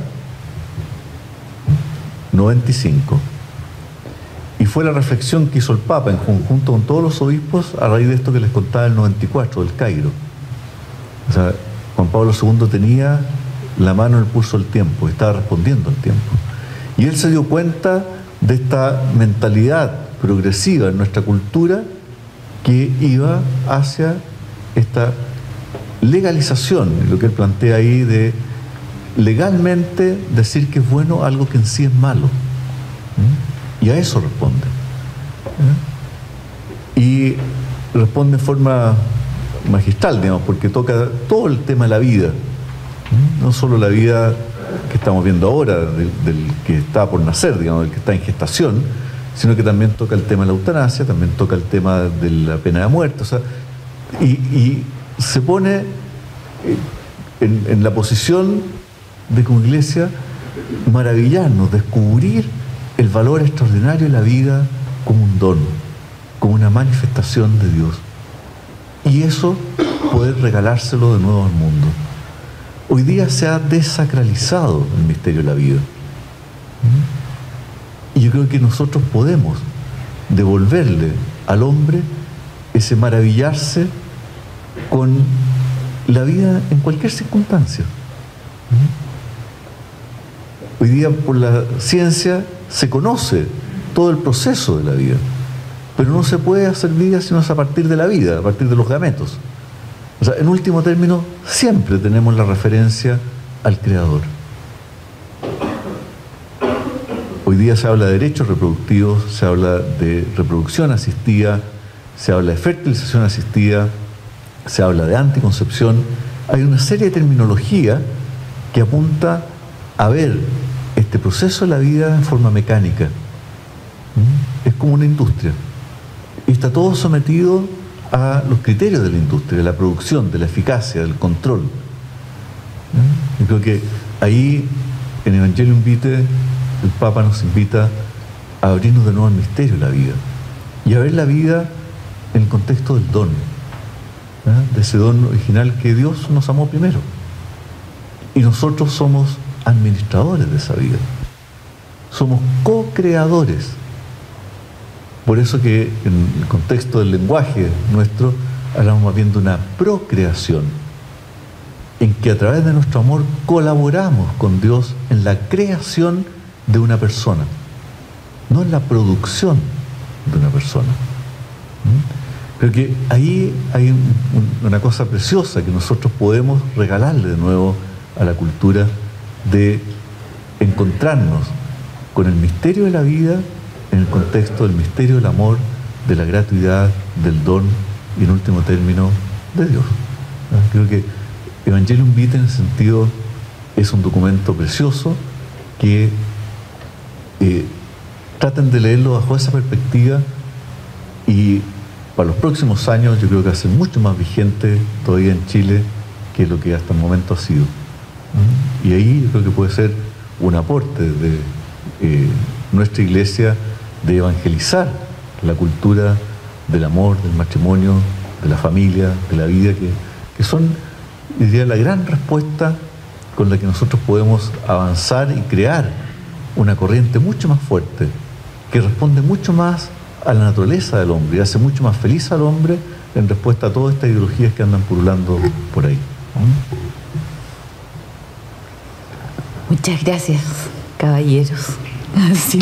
95. Y fue la reflexión que hizo el Papa en conjunto con todos los obispos a raíz de esto que les contaba el 94, del Cairo. O sea, Juan Pablo II tenía la mano en el pulso del tiempo, estaba respondiendo al tiempo. Y él se dio cuenta de esta mentalidad progresiva en nuestra cultura que iba hacia esta legalización, lo que él plantea ahí de legalmente decir que es bueno algo que en sí es malo. Y a eso responde. Y responde en forma magistral, digamos, porque toca todo el tema de la vida. No solo la vida que estamos viendo ahora, del que está por nacer, digamos, del que está en gestación, sino que también toca el tema de la eutanasia, también toca el tema de la pena de muerte. O sea, y se pone en la posición de como iglesia maravillarnos, descubrir el valor extraordinario de la vida como un don, como una manifestación de Dios. Y eso poder regalárselo de nuevo al mundo. Hoy día se ha desacralizado el misterio de la vida. Y yo creo que nosotros podemos devolverle al hombre ese maravillarse con la vida en cualquier circunstancia. Hoy día por la ciencia se conoce todo el proceso de la vida, pero no se puede hacer vida sino es a partir de la vida, a partir de los gametos. O sea, en último término, siempre tenemos la referencia al Creador. Hoy día se habla de derechos reproductivos, se habla de reproducción asistida, se habla de fertilización asistida, se habla de anticoncepción. Hay una serie de terminología que apunta a ver este proceso de la vida en forma mecánica. Es como una industria. Y está todo sometido a los criterios de la industria, de la producción, de la eficacia, del control. Yo creo que ahí, en Evangelium Vitae, el Papa nos invita a abrirnos de nuevo al misterio de la vida y a ver la vida en el contexto del don, de ese don original que Dios nos amó primero. Y nosotros somos administradores de esa vida. Somos co-creadores. Por eso que en el contexto del lenguaje nuestro hablamos más bien de una procreación, en que a través de nuestro amor colaboramos con Dios en la creación de una persona, no en la producción de una persona. Creo que ahí hay una cosa preciosa que nosotros podemos regalarle de nuevo a la cultura, de encontrarnos con el misterio de la vida en el contexto del misterio del amor, de la gratuidad, del don y en último término de Dios. Creo que Evangelium Vitae en ese sentido es un documento precioso que traten de leerlo bajo esa perspectiva, y para los próximos años yo creo que va a ser mucho más vigente todavía en Chile que lo que hasta el momento ha sido. Y ahí yo creo que puede ser un aporte de nuestra iglesia de evangelizar la cultura del amor, del matrimonio, de la familia, de la vida, que son, diría, la gran respuesta con la que nosotros podemos avanzar y crear una corriente mucho más fuerte, que responde mucho más a la naturaleza del hombre y hace mucho más feliz al hombre en respuesta a todas estas ideologías que andan pululando por ahí. Muchas gracias, caballeros. Sí.